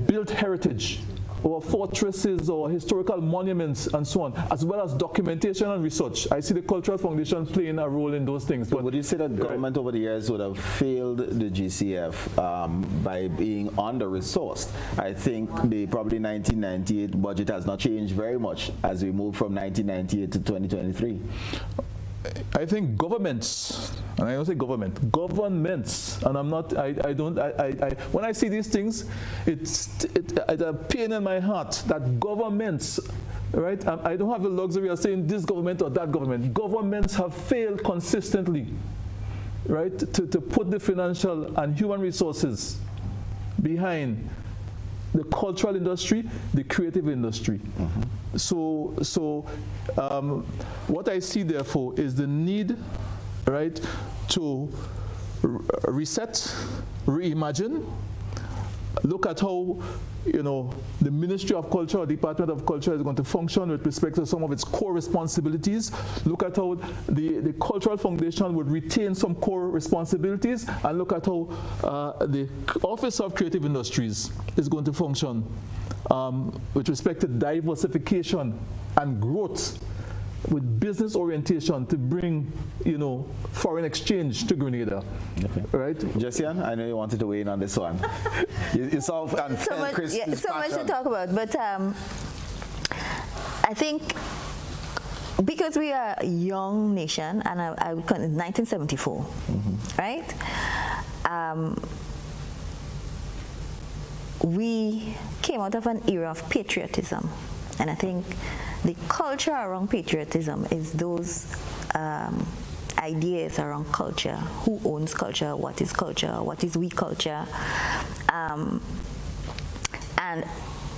built heritage, or fortresses or historical monuments and so on, as well as documentation and research. I see the Cultural Foundation playing a role in those things. But would you say that government over the years would have failed the GCF by being under-resourced? I think the probably 1998 budget has not changed very much as we move from 1998 to 2023. I think governments, and I don't say governments, and I'm not, when I see these things, it's a pain in my heart that governments, right, I don't have the luxury of saying this government or that government. Governments have failed consistently, right, to put the financial and human resources behind the cultural industry, the creative industry. So what I see, therefore, is the need, right, to reset, reimagine, look at how, you know, the Ministry of Culture or Department of Culture is going to function with respect to some of its core responsibilities. Look at how the Cultural Foundation would retain some core responsibilities, and look at how the Office of Creative Industries is going to function with respect to diversification and growth, with business orientation to bring, you know, foreign exchange to Grenada. Okay. Right? Jessie-Ann, I know you wanted to weigh in on this one. you saw so much to talk about, but I think because we are a young nation, and I would call it 1974, right? We came out of an era of patriotism, and I think the culture around patriotism is those ideas around culture. Who owns culture? What is we culture? And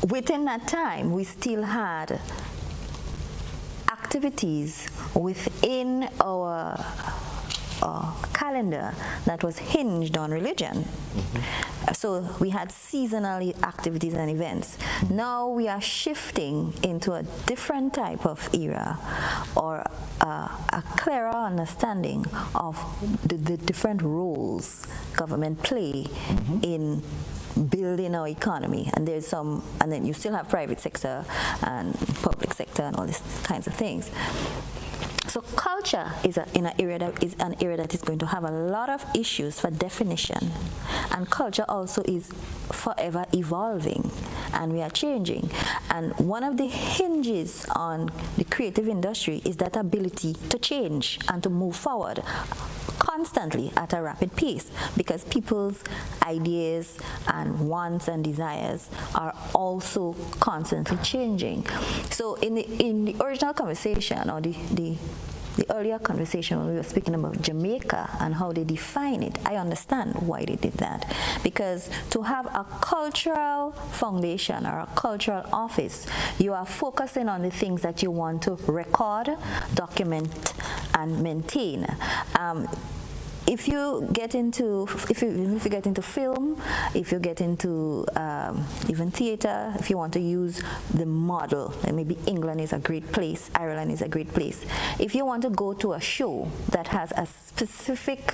within that time, we still had activities within our calendar that was hinged on religion. So we had seasonal activities and events. Now we are shifting into a different type of era, or a clearer understanding of the different roles government play in building our economy. And there's some, and then you still have private sector and public sector and all these kinds of things. So culture is an area that is going to have a lot of issues for definition, and culture also is forever evolving, and we are changing. And one of the hinges on the creative industry is that ability to change and to move forward constantly at a rapid pace, because people's ideas and wants and desires are also constantly changing. So in the original conversation, or the earlier conversation when we were speaking about Jamaica and how they define it, I understand why they did that. Because to have a cultural foundation or a cultural office, you are focusing on the things that you want to record, document, and maintain. if you get into film, if you get into even theater, if you want to use the model, and maybe England is a great place, Ireland is a great place. If you want to go to a show that has a specific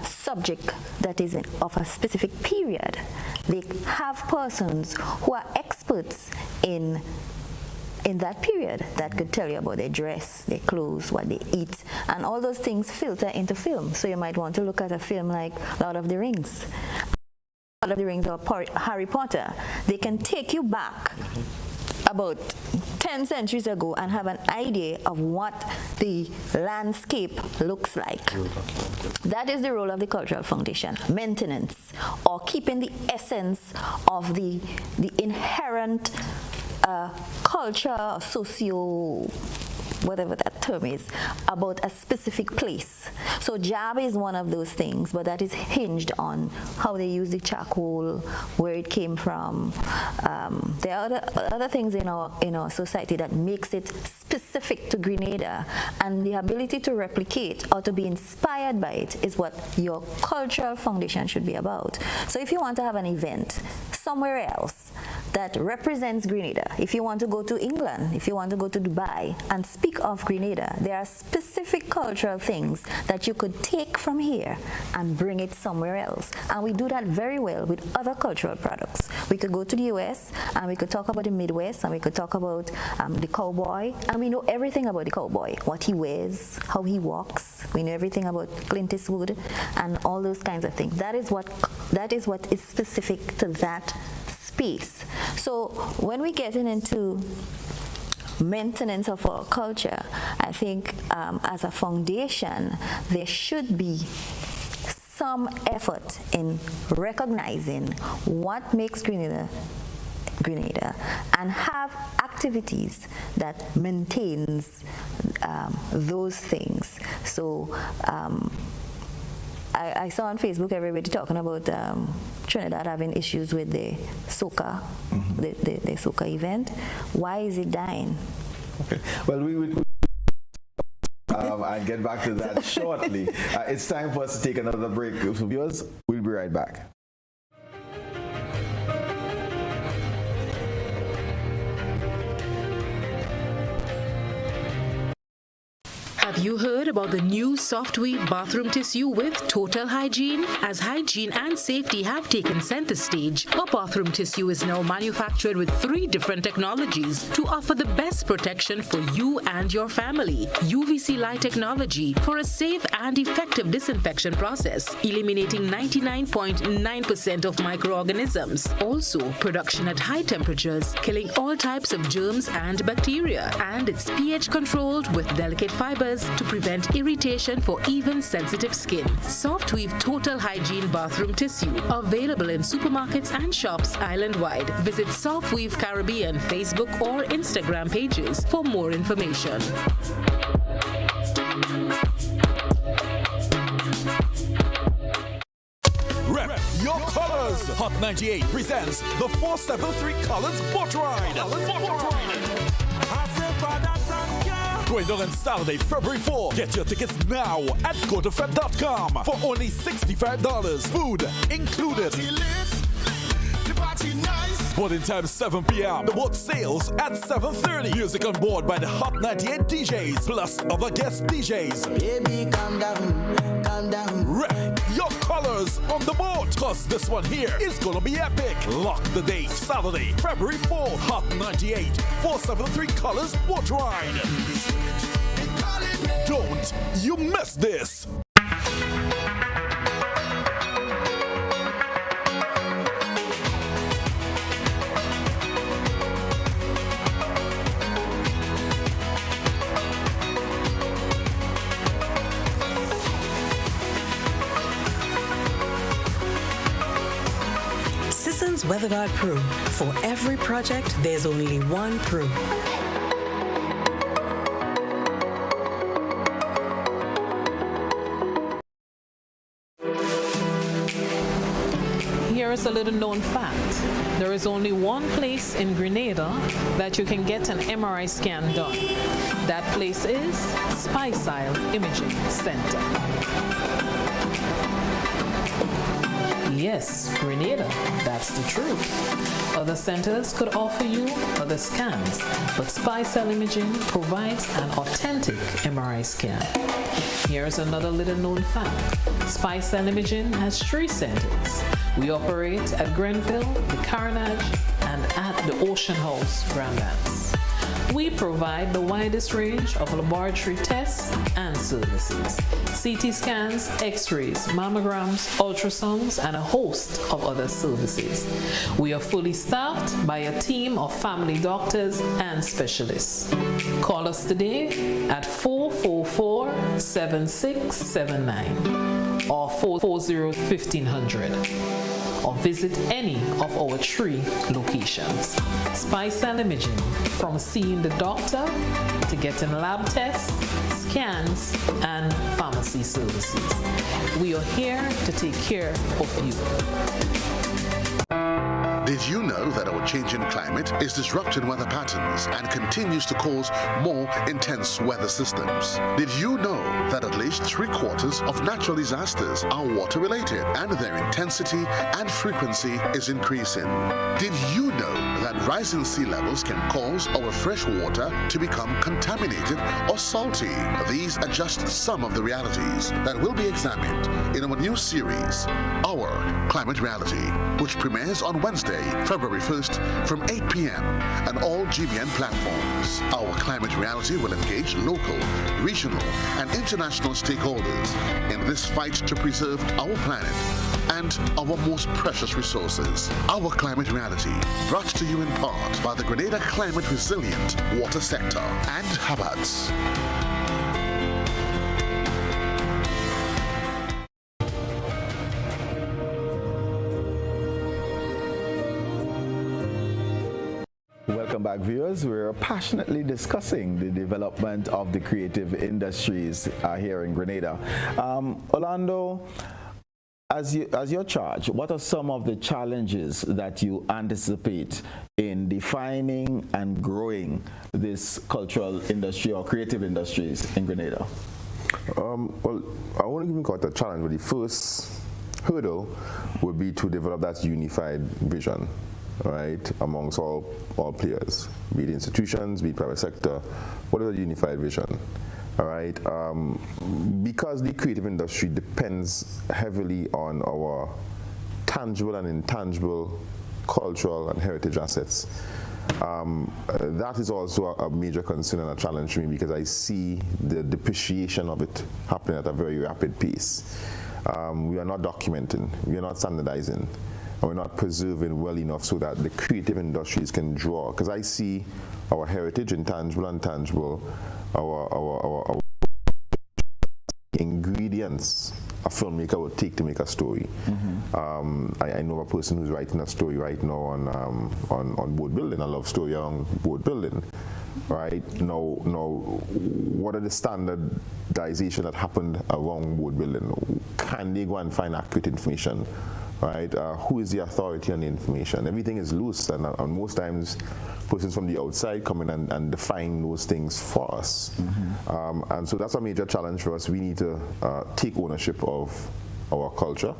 subject that is of a specific period, they have persons who are experts in that period that could tell you about their dress, their clothes, what they eat, and all those things filter into film. So you might want to look at a film like Lord of the Rings. Lord of the Rings or Harry Potter. They can take you back about 10 centuries ago and have an idea of what the landscape looks like. That is the role of the Cultural Foundation, maintenance, or keeping the essence of the inherent culture, socio, whatever that term is, about a specific place. So job is one of those things, but that is hinged on how they use the charcoal, where it came from. There are other things in our society that makes it specific to Grenada, and the ability to replicate or to be inspired by it is what your cultural foundation should be about. So if you want to have an event somewhere else that represents Grenada, if you want to go to England, if you want to go to Dubai and speak of Grenada, there are specific cultural things that you could take from here and bring it somewhere else. And we do that very well with other cultural products. We could go to the US and we could talk about the Midwest, and we could talk about the cowboy, and we know everything about the cowboy, what he wears, how he walks. We know everything about Clint Eastwood and all those kinds of things. That is what is specific to that space. So when we get into maintenance of our culture, I think as a foundation, there should be some effort in recognizing what makes Grenada and have activities that maintains those things. So I saw on Facebook everybody talking about Trinidad having issues with the Soca, the Soca event. Why is it dying? Okay. Well, we would and get back to that shortly. It's time for us to take another break. So viewers, we'll be right back. Have you heard about the new Softweave bathroom tissue with total hygiene? As hygiene and safety have taken center stage, our bathroom tissue is now manufactured with 3 different technologies to offer the best protection for you and your family. UVC light technology for a safe and effective disinfection process, eliminating 99.9% of microorganisms. Also, production at high temperatures, killing all types of germs and bacteria. And it's pH controlled with delicate fibers to prevent irritation for even sensitive skin. Softweave Total Hygiene Bathroom Tissue, available in supermarkets and shops island-wide. Visit Softweave Caribbean Facebook or Instagram pages for more information. Rep your colors. Hot 98 presents the 473 Colors Boat Ride. Going on Saturday, February 4. Get your tickets now at gotofed.com for only $65. Food included. Boarding time 7 p.m. The boat sails at 7:30. Music on board by the Hot 98 DJs plus other guest DJs. Baby, calm down, calm down. Rep your colors on the boat, cause this one here is gonna be epic. Lock the date, Saturday, February 4th. Hot 98 473 Colors Boat Ride. Don't you miss this. Sisson's WeatherGuard Pro. For every project, there's only one Pro. Here is a little known fact. there is only one place in Grenada that you can get an MRI scan done. That place is Spice-Isle Imaging Center. Yes, Grenada, that's the truth. Other centers could offer you other scans, but Spice-Isle Imaging provides an authentic MRI scan. Here's another little known fact. Spice-Isle Imaging has 3 centers. We operate at Grenville, the Carnage, and at the Ocean House, Grandlands. We provide the widest range of laboratory tests and services. CT scans, x-rays, mammograms, ultrasounds, and a host of other services. We are fully staffed by a team of family doctors and specialists. Call us today at 444-7679 or 440-1500. or visit any of our 3 locations. Spice-Isle Imaging, from seeing the doctor to getting lab tests, scans, and pharmacy services. We are here to take care of you. Did you know that our changing climate is disrupting weather patterns and continues to cause more intense weather systems? Did you know that at least 3/4 of natural disasters are water-related and their intensity and frequency is increasing? Did you know that rising sea levels can cause our fresh water to become contaminated or salty? These are just some of the realities that will be examined in our new series, Our Climate Reality, which premieres on Wednesday, February 1st from 8 p.m. on all GBN platforms. Our Climate Reality will engage local, regional, and international stakeholders in this fight to preserve our planet and our most precious resources. Our Climate Reality, brought to you in part by the Grenada Climate Resilient Water Sector and Habats. Welcome back, viewers. We're passionately discussing the development of the creative industries here in Grenada. Orlando, as your charge, what are some of the challenges that you anticipate in defining and growing this cultural industry or creative industries in Grenada? Well, I won't even call it a challenge, but the first hurdle would be to develop that unified vision, right, amongst all players, be it institutions, be it private sector. What is a unified vision? All right, because the creative industry depends heavily on our tangible and intangible cultural and heritage assets. That is also a major concern and a challenge for me, because I see the depreciation of it happening at a very rapid pace. We are not documenting, we are not standardizing, and we're not preserving well enough so that the creative industries can draw. Because I see our heritage, intangible and tangible, our ingredients a filmmaker would take to make a story. I know a person who's writing a story right now on boat building, a love story on boat building. Right now, what are the standardization that happened around boat building? Can they go and find accurate information? Right? Who is the authority on the information? Everything is loose, and most times persons from the outside come in and define those things for us. And so that's a major challenge for us. We need to take ownership of our culture,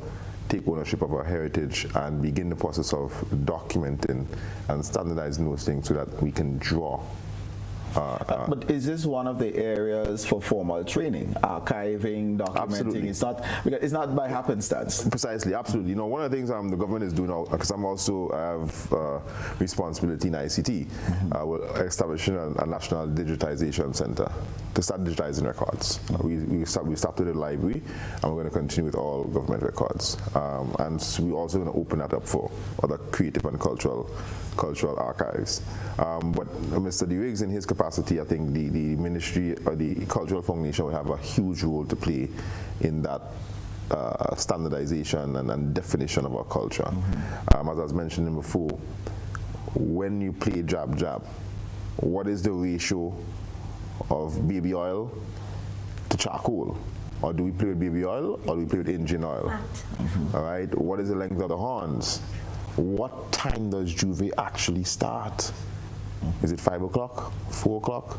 take ownership of our heritage, and begin the process of documenting and standardizing those things so that we can draw. But is this one of the areas for formal training, archiving, documenting? Absolutely. It's not by happenstance. Precisely, absolutely. You know, one of the things the government is doing now, because I'm also have responsibility in ICT, we're establishing a national digitization center to start digitizing records. We started with the library, and we're going to continue with all government records. And so we're also going to open that up for other creative and cultural archives. But Mr. Riggs, in his capacity, I think the ministry or the Cultural Foundation will have a huge role to play in that standardization and definition of our culture. As I was mentioning before, when you play jab, what is the ratio of baby oil to charcoal? Or do we play with baby oil, or do we play with engine oil? All right, what is the length of the horns? what time does Juve actually start? Is it 5 o'clock, 4 o'clock,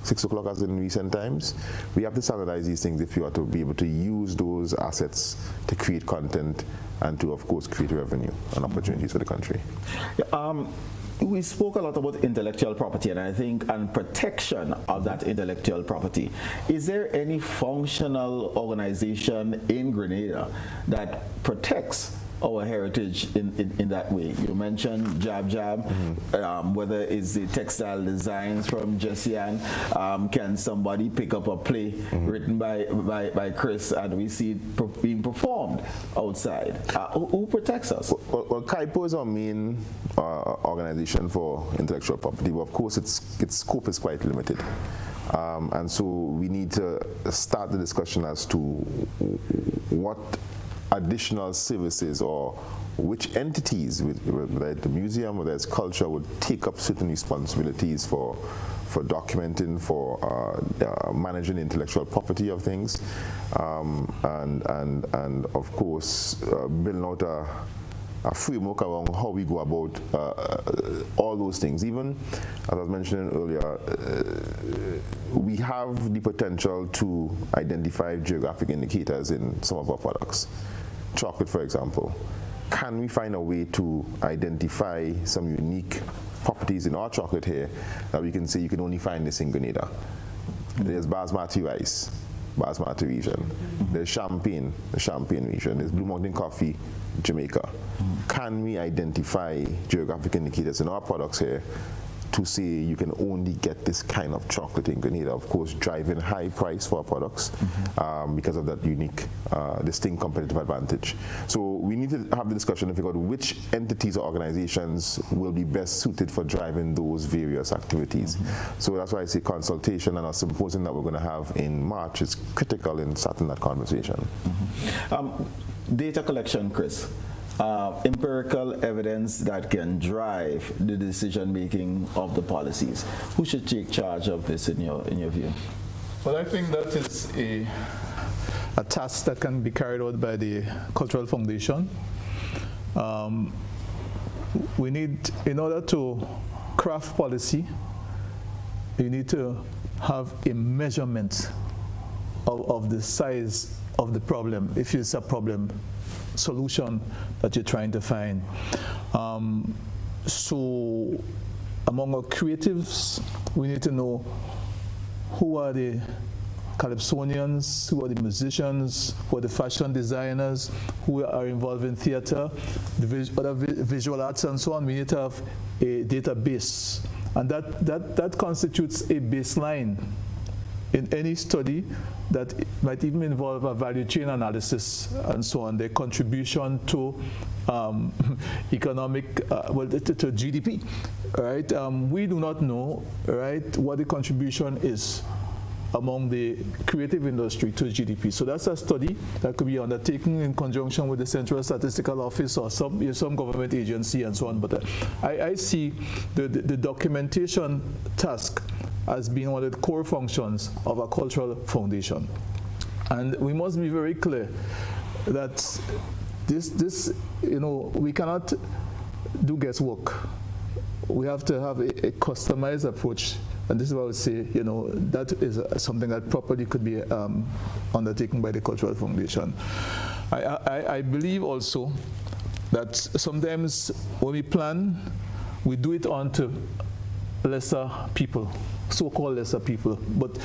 6 o'clock as in recent times? We have to standardize these things if you are to be able to use those assets to create content and to, of course, create revenue and opportunities for the country. We spoke a lot about intellectual property, and I think and protection of that intellectual property. Is there any functional organization in Grenada that protects our heritage in that way? You mentioned Jab Jab, whether it's the textile designs from Jessie-Ann. Can somebody pick up a play written by Chris and we see it being performed outside? Who protects us? Well, CAIPO is our main organization for intellectual property, but of course its scope is quite limited. And so we need to start the discussion as to what additional services or which entities, whether it's the museum, whether it's culture, would take up certain responsibilities for documenting, for managing intellectual property of things, and of course building out a framework around how we go about all those things. Even, as I was mentioning earlier, we have the potential to identify geographic indicators in some of our products. Chocolate, for example. Can we find a way to identify some unique properties in our chocolate here that we can say you can only find this in Grenada? There's basmati rice, basmati region. There's champagne, the champagne region. There's Blue Mountain coffee, Jamaica. Can we identify geographic indicators in our products here to say you can only get this kind of chocolate in Grenada, of course driving high price for our products because of that unique, distinct competitive advantage. So we need to have the discussion to figure out which entities or organizations will be best suited for driving those various activities. So that's why I say consultation and a symposium that we're going to have in March is critical in starting that conversation. Data collection, Chris. Empirical evidence that can drive the decision making of the policies. Who should take charge of this in your view? Well, I think that is a task that can be carried out by the Cultural Foundation. We need, in order to craft policy, you need to have a measurement of the size of the problem, if it's a problem solution that you're trying to find. So among our creatives, we need to know who are the calypsonians, who are the musicians, who are the fashion designers, who are involved in theater, the other visual arts and so on. We need to have a database, and that constitutes a baseline in any study that might even involve a value chain analysis and so on, their contribution to economic, to GDP, right? We do not know, right, what the contribution is among the creative industry to GDP. So that's a study that could be undertaken in conjunction with the Central Statistical Office or some government agency and so on. But I see the documentation task as being one of the core functions of a cultural foundation. And we must be very clear that this we cannot do guesswork. We have to have a customized approach. And this is what I would say, that is something that properly could be undertaken by the Cultural Foundation. I believe also that sometimes when we plan, we do it onto lesser people, so-called lesser people. But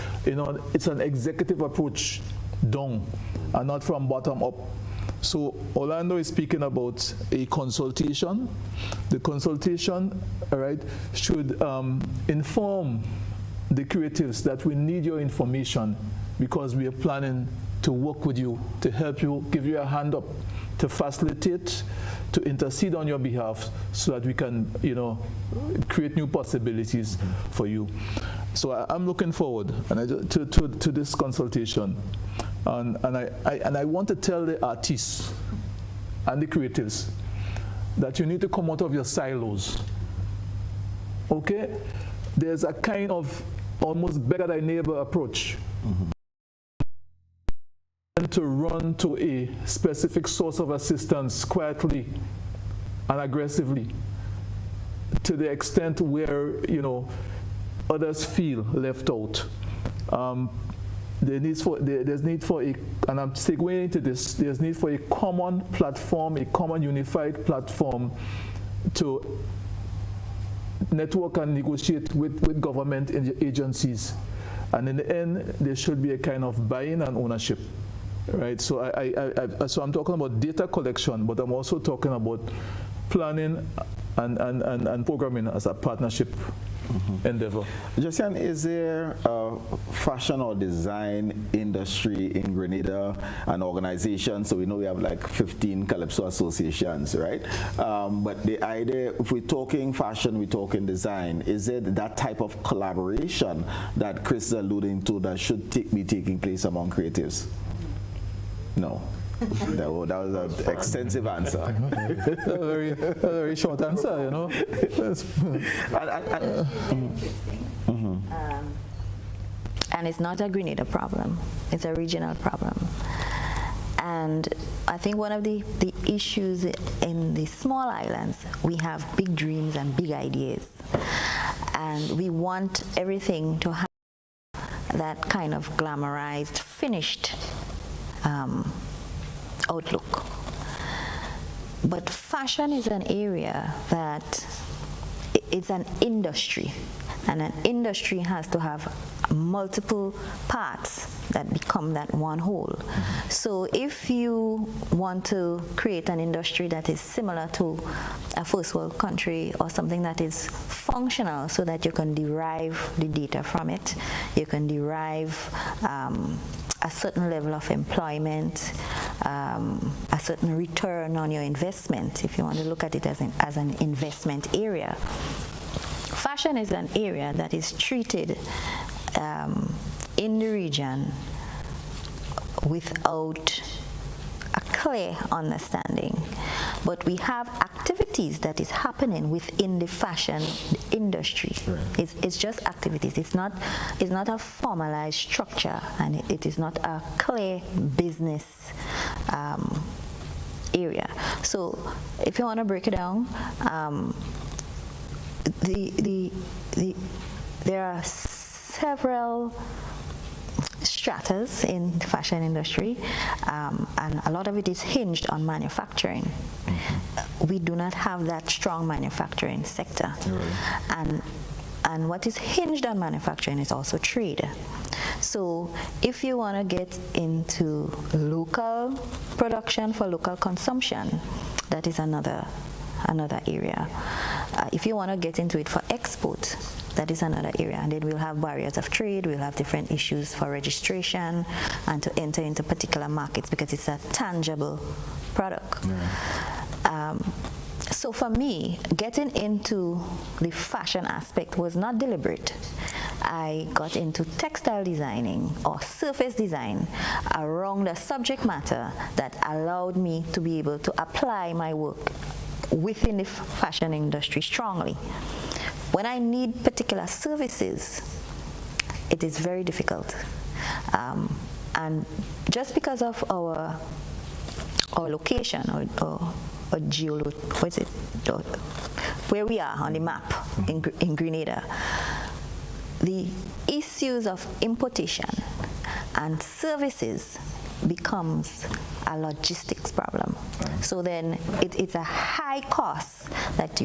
it's an executive approach down and not from bottom up. So Orlando is speaking about a consultation. The consultation, right, should inform the creatives that we need your information because we are planning to work with you, to help you, give you a hand up, to facilitate, to intercede on your behalf so that we can, create new possibilities for you. So I'm looking forward to this consultation. And I want to tell the artists and the creatives that you need to come out of your silos. Okay? There's a kind of almost beggar thy neighbor approach. And to run to a specific source of assistance quietly and aggressively, to the extent where, others feel left out. There's need for a, and I'm segueing into this, there's need for a common platform, a common unified platform to network and negotiate with government agencies. And in the end, there should be a kind of buy-in and ownership, right? So so I'm talking about data collection, but I'm also talking about planning and programming as a partnership endeavor. Jessie-Ann, is there a fashion or design industry in Grenada, an organization? So we know we have like 15 Calypso associations, right? But the idea, if we're talking fashion, we're talking design, is it that type of collaboration that Chris is alluding to that should be taking place among creatives? No. That was an extensive answer. a very short answer, And it's not a Grenada problem, it's a regional problem. And I think one of the issues in the small islands, we have big dreams and big ideas. And we want everything to have that kind of glamorized, finished outlook. But fashion is an area that it's an industry, and an industry has to have multiple parts that become that one whole. So if you want to create an industry that is similar to a first world country or something that is functional so that you can derive the data from it, you can derive a certain level of employment, a certain return on your investment, if you want to look at it as an investment area. Fashion is an area that is treated in the region without a clear understanding. But we have activities that is happening within the fashion industry. Right. It's just activities. It's not a formalized structure, and it is not a clear business area. So if you want to break it down, there are several stratas in the fashion industry, and a lot of it is hinged on manufacturing. We do not have that strong manufacturing sector. And what is hinged on manufacturing is also trade. So if you want to get into local production for local consumption, that is another area. If you want to get into it for export, that is another area. And then we'll have barriers of trade, we'll have different issues for registration and to enter into particular markets because it's a tangible product. So for me, getting into the fashion aspect was not deliberate. I got into textile designing or surface design around the subject matter that allowed me to be able to apply my work within the fashion industry strongly. When I need particular services, it is very difficult. And just because of our location or where we are on the map in Grenada, the issues of importation and services becomes a logistics problem. So then it's a high cost that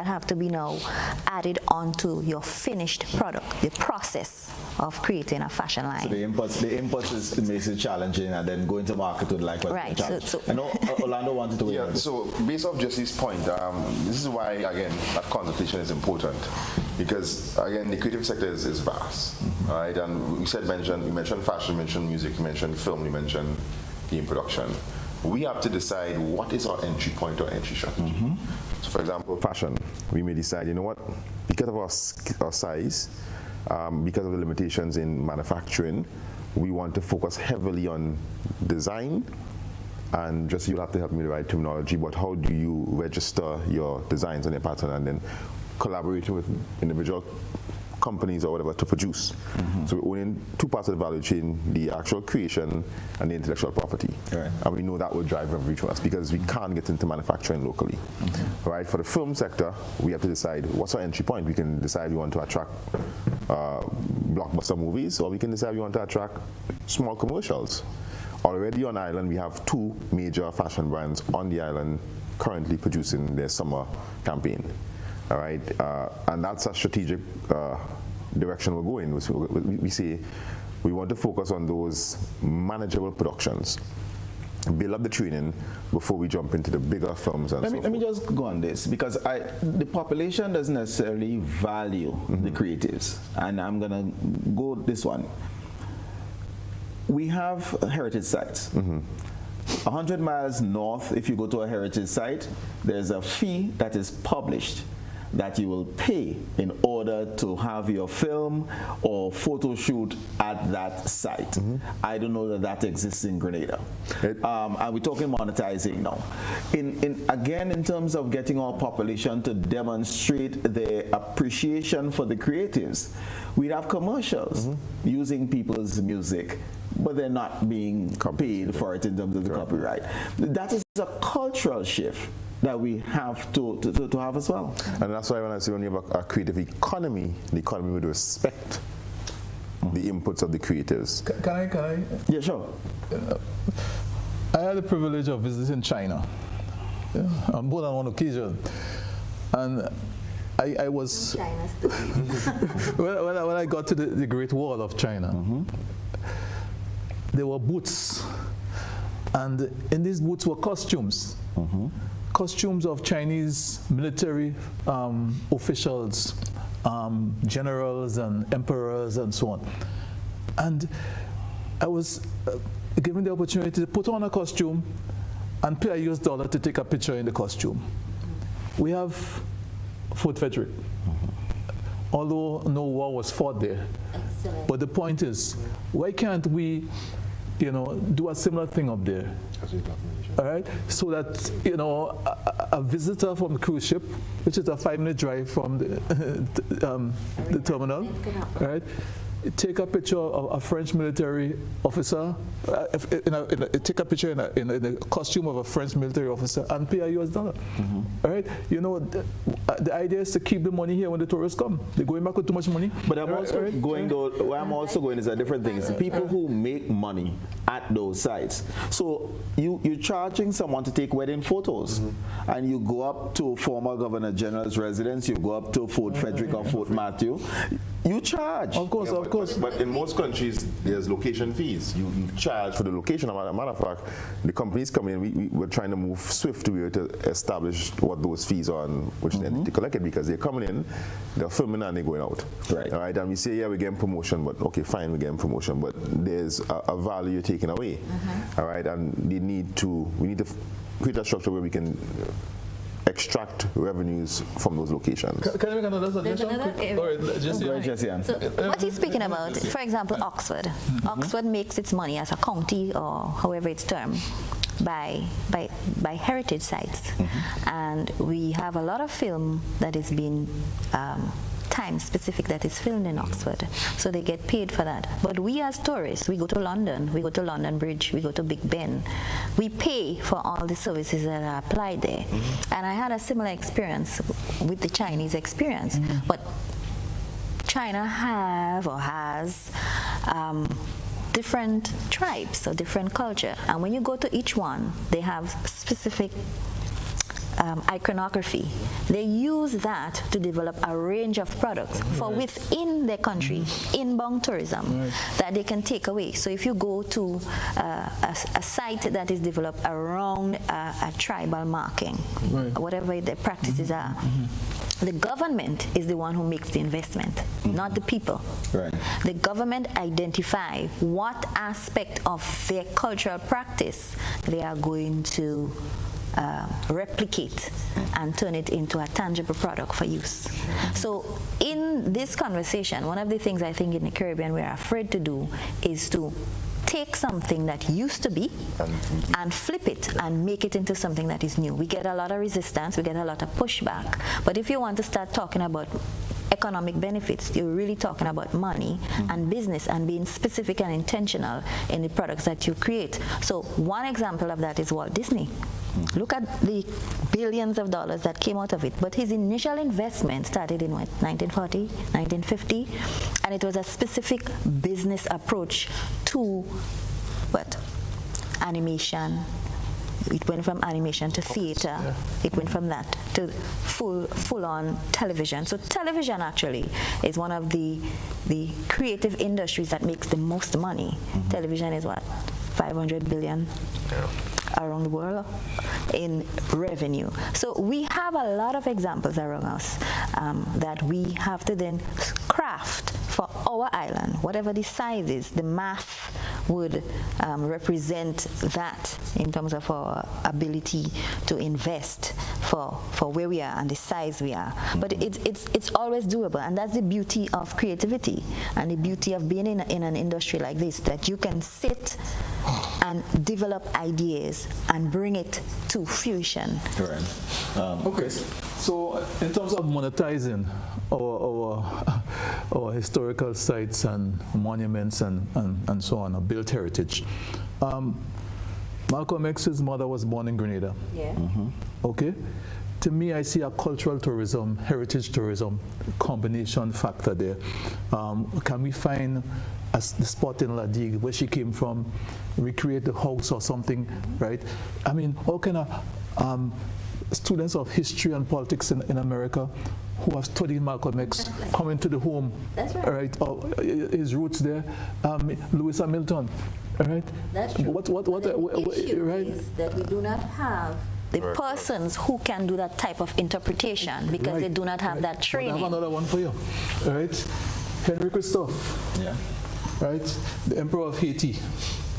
have to be now added onto your finished product, the process of creating a fashion line. So the inputs makes it challenging, and then going to market with likewise. Right. So I know Orlando wanted to weigh in. So based off Jessie's point, this is why again that consultation is important, because again the creative sector is vast, right? And you mentioned fashion, you mentioned music, you mentioned film, you mentioned game production. We have to decide what is our entry point or entry strategy. So for example, fashion, we may decide, you know what, because of our size, because of the limitations in manufacturing, we want to focus heavily on design. And just you'll have to help me with the right terminology, but how do you register your designs and your pattern, and then collaborating with individual companies or whatever to produce. So we're owning two parts of the value chain, the actual creation and the intellectual property. And we know that will drive revenue for us because we can't get into manufacturing locally. Right? For the film sector, we have to decide what's our entry point. We can decide we want to attract blockbuster movies, or we can decide we want to attract small commercials. Already on island, we have two major fashion brands on the island currently producing their summer campaign. All right, and that's a strategic direction we're going. We say we want to focus on those manageable productions, build up the training before we jump into the bigger films and let me just go on this, because the population doesn't necessarily value the creatives, and I'm gonna go this one. We have heritage sites. 100 miles north, if you go to a heritage site, there's a fee that is published that you will pay in order to have your film or photo shoot at that site. I don't know that that exists in Grenada. And we're talking monetizing now. Again, in terms of getting our population to demonstrate their appreciation for the creatives, we have commercials using people's music, but they're not being paid for it in terms of the copyright. That is a cultural shift that we have to have as well. And that's why when I say when you have a creative economy, the economy would respect the inputs of the creatives. Can I? Yeah, sure. I had the privilege of visiting China on more than one occasion. And I was, when I got to the Great Wall of China, there were booths. And in these booths were costumes. Costumes of Chinese military officials, generals and emperors and so on. And I was given the opportunity to put on a costume and pay a US dollar to take a picture in the costume. We have Fort Frederick, although no war was fought there. Excellent. But the point is, why can't we, do a similar thing up there? All right, so that a visitor from the cruise ship, which is a 5-minute drive from the terminal, all right, take a picture of a French military officer, take a picture in the costume of a French military officer and pay a US dollar. All right, the idea is to keep the money here when the tourists come. They're going back with too much money. But I'm also going, where I'm also going is a different thing. It's the people who make money at those sites. So you're charging someone to take wedding photos, and you go up to former Governor General's residence, you go up to Fort Frederick or Fort Matthew, you charge. Of course, of course. But in most countries, there's location fees. You charge for the location. As a matter of fact, the companies come in, we're trying to move swift to be able to establish what those fees are and which entity collect it, because they're coming in, they're filming and they're going out. Right. All right, and we say, yeah, we're getting promotion, but okay, fine, we're getting promotion, but there's a value you're taking away. All right, and we need to create a structure where we can extract revenues from those locations. Can I make another suggestion? Jessie-Ann. So what he's speaking about, for example, Oxford. Oxford makes its money as a county, or however it's termed, by heritage sites. And we have a lot of film that is being time specific that is filmed in Oxford, so they get paid for that. But we as tourists, we go to London, we go to London Bridge, we go to Big Ben, we pay for all the services that are applied there. And I had a similar experience with the Chinese experience, but China has different tribes or different culture, and when you go to each one, they have specific iconography. They use that to develop a range of products for within their country, inbound tourism, that they can take away. So if you go to a site that is developed around a tribal marking, whatever the practices are, the government is the one who makes the investment, not the people. The government identify what aspect of their cultural practice they are going to replicate and turn it into a tangible product for use. So in this conversation, one of the things I think in the Caribbean we're afraid to do is to take something that used to be and flip it and make it into something that is new. We get a lot of resistance, we get a lot of pushback, but if you want to start talking about economic benefits. You're really talking about money and business and being specific and intentional in the products that you create. So one example of that is Walt Disney. Look at the billions of dollars that came out of it. But his initial investment started in 1940, 1950, and it was a specific business approach to what? Animation. It went from animation to theater. It went from that to full-on television. So television actually is one of the creative industries that makes the most money. Television is what? 500 billion around the world in revenue. So we have a lot of examples around us that we have to then craft for our island. Whatever the size is, the math would represent that in terms of our ability to invest for where we are and the size we are. But it's always doable, and that's the beauty of creativity and the beauty of being in an industry like this, that you can sit and develop ideas and bring it to fruition. Right. Okay. So in terms of monetizing our historical sites and monuments and so on, our built heritage, Malcolm X's mother was born in Grenada. Yeah. Okay. To me, I see a cultural tourism, heritage tourism combination factor there. Can we find the spot in La Digue where she came from, recreate the house or something, right? I mean, how can students of history and politics in America who have studied Malcolm X come into the home, That's right? His roots there, Lewis Hamilton, right? That's true. The issue right? is that we do not have the persons who can do that type of interpretation because they do not have that training. I have another one for you, all right? Henry Christophe, right? The Emperor of Haiti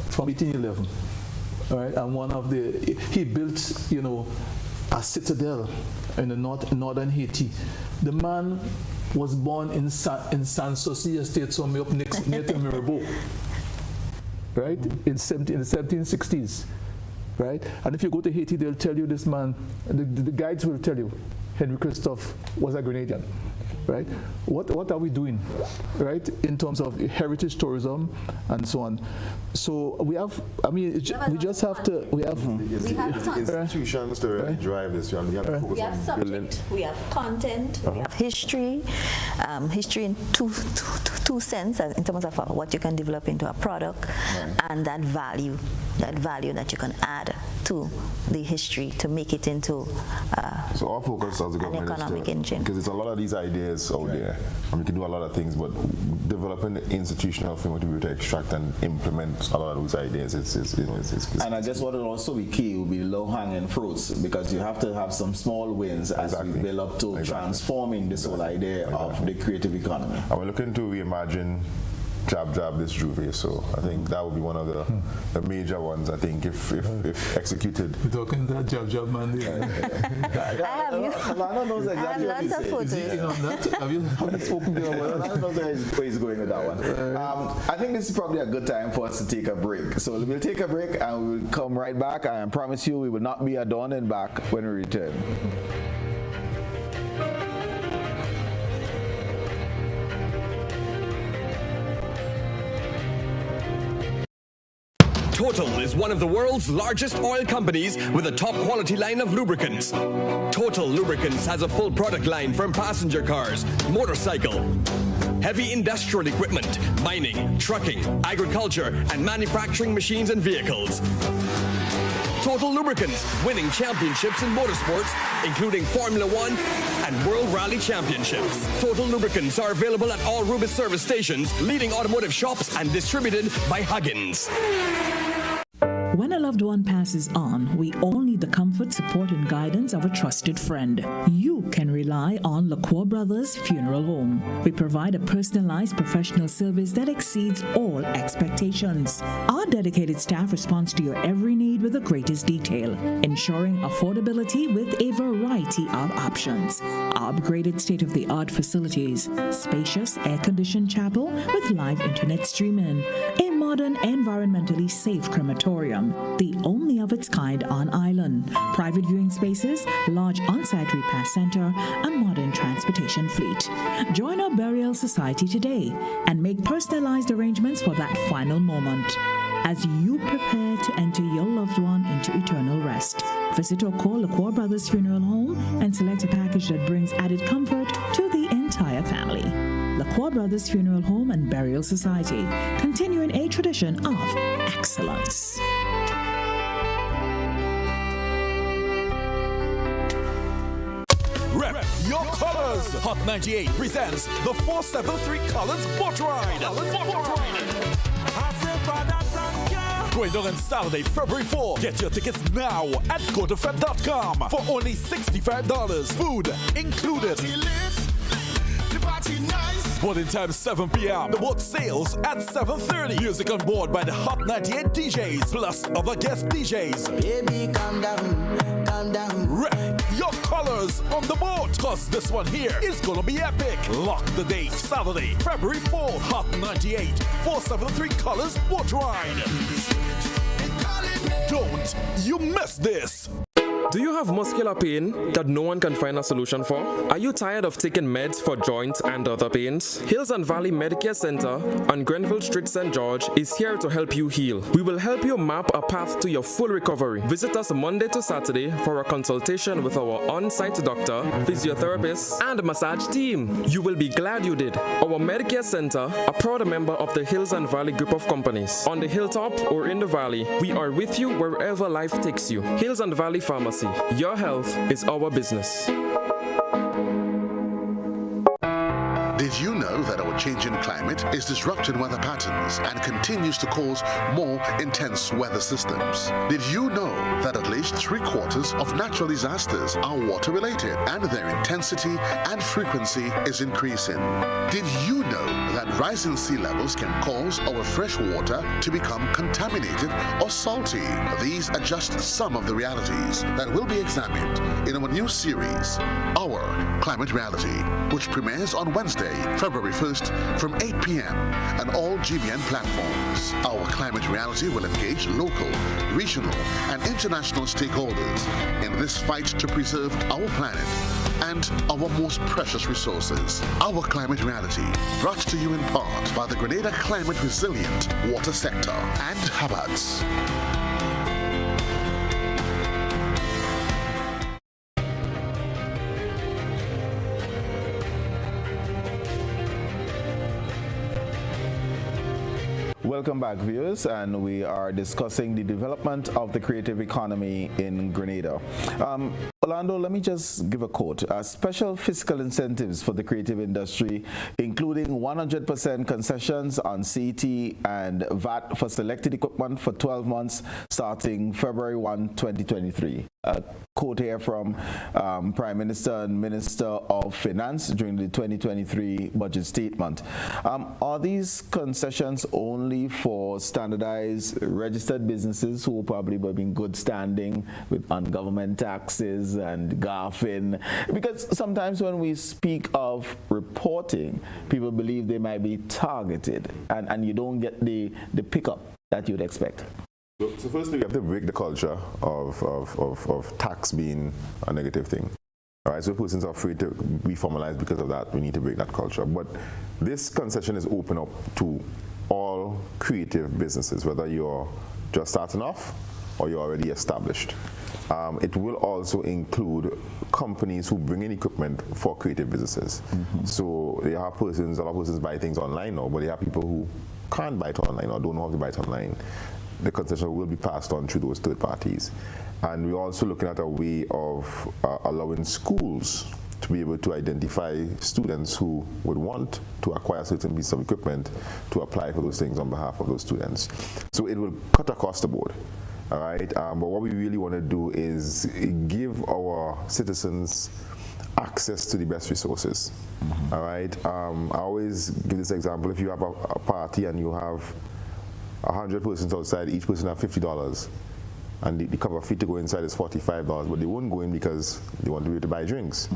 from 1811, all right? And he built, a citadel in the northern Haiti. The man was born in San Souci estate, somewhere up near to Mirabeau, right? In the 1760s. Right? And if you go to Haiti, they'll tell you this man, the guides will tell you, Henry Christophe was a Grenadian. Right? What are we doing, right, in terms of heritage tourism and so on? So we have, we just have to, we have institutions to really drive this. We have subject, we have content, we have history, history in two sense, in terms of what you can develop into a product, and that value that you can add to the history to make it into so our focus as a government economic engine. Because it's a lot of these ideas out there, and we can do a lot of things, but developing the institutional framework to be able to extract and implement a lot of those ideas, it's and I guess what will also be key will be low-hanging fruits, because you have to have some small wins as we build up to transforming this whole idea of the creative economy. And we're looking to reimagine jab this Juve, so I think that would be one of the major ones. I think if executed. You're talking that jab man. I don't know exactly what lots of photos. Have you spoken to him? I don't know where he's going with that one. I think this is probably a good time for us to take a break. So we'll take a break and we'll come right back. I promise you we will not be done and back when we return. Total is one of the world's largest oil companies with a top quality line of lubricants. Total Lubricants has a full product line from passenger cars, motorcycle, heavy industrial equipment, mining, trucking, agriculture, and manufacturing machines and vehicles. Total Lubricants, winning championships in motorsports, including Formula One and World Rally Championships. Total Lubricants are available at all Rubis service stations, leading automotive shops, and distributed by Huggins. When a loved one passes on, we all need the comfort, support, and guidance of a trusted friend. You can rely on LaCour Brothers Funeral Home. We provide a personalized professional service that exceeds all expectations. Our dedicated staff responds to your every need with the greatest detail, ensuring affordability with a variety of options. Our upgraded state-of-the-art facilities, spacious air-conditioned chapel with live internet streaming, a modern modern, environmentally safe crematorium, the only of its kind on island. Private viewing spaces, large on-site repast center, a modern transportation fleet. Join our burial society today and make personalized arrangements for that final moment as you prepare to enter your loved one into eternal rest. Visit or call LaCour Brothers Funeral Home and select a package that brings added comfort to the entire family. LaCour Brothers Funeral Home and Burial Society, continuing a tradition of excellence. Rep your colors. Hot 98 presents the 473 Colors Boat Ride. Going on Saturday, February 4. Get your tickets now at gotofed.com for only $65. Food included. Boarding time 7 p.m. The boat sails at 7:30. Music on board by the Hot 98 DJs plus other guest DJs. Baby, calm down, calm down. Rep your colors on the boat, cause this one here is gonna be epic. Lock the date, Saturday, February 4th. Hot 98 473 Colors Boat Ride. Don't you miss this. Do you have muscular pain that no one can find a solution for? Are you tired of taking meds for joints and other pains? Hills and Valley Medicare Center on Grenville Street, St. George is here to help you heal. We will help you map a path to your full recovery. Visit us Monday to Saturday for a consultation with our on-site doctor, physiotherapist, and massage team. You will be glad you did. Our Medicare Center, a proud member of the Hills and Valley group of companies. On the hilltop or in the valley, we are with you wherever life takes you. Hills and Valley Pharmacy. Your health is our business. Did you know that our changing climate is disrupting weather patterns and continues to cause more intense weather systems? Did you know that at least 3/4 of natural disasters are water-related and their intensity and frequency is increasing? Did you know that rising sea levels can cause our fresh water to become contaminated or salty? These are just some of the realities that will be examined in our new series, Our Climate Reality, which premieres on Wednesday, February 1st from 8 p.m. on all GBN platforms. Our Climate Reality will engage local, regional, and international stakeholders in this fight to preserve our planet and our most precious resources. Our Climate Reality, brought to you in part by the Grenada Climate Resilient Water Sector and Habats. Welcome back, viewers, and we are discussing the development of the creative economy in Grenada. Orlando, let me just give a quote. Special fiscal incentives for the creative industry, including 100% concessions on CT and VAT for selected equipment for 12 months starting February 1, 2023. A quote here from Prime Minister and Minister of Finance during the 2023 budget statement. Are these concessions only for standardized registered businesses who probably will be in good standing on government taxes and GAFIN? Because sometimes when we speak of reporting, people believe they might be targeted and you don't get the pickup that you'd expect. So firstly, we have to break the culture of tax being a negative thing. All right, so persons are afraid to be formalized because of that. We need to break that culture. But this concession is open up to all creative businesses, whether you're just starting off or you're already established. It will also include companies who bring in equipment for creative businesses. So they have persons, a lot of persons buy things online now, but they have people who can't buy it online or don't know how to buy it online. The concession will be passed on through those third parties. And we're also looking at a way of allowing schools to be able to identify students who would want to acquire certain pieces of equipment to apply for those things on behalf of those students. So it will cut across the board. All right, but what we really want to do is give our citizens access to the best resources. All right, I always give this example. If you have a party and you have 100 persons outside, each person have $50, and the cover fee to go inside is $45, but they won't go in because they want to be able to buy drinks.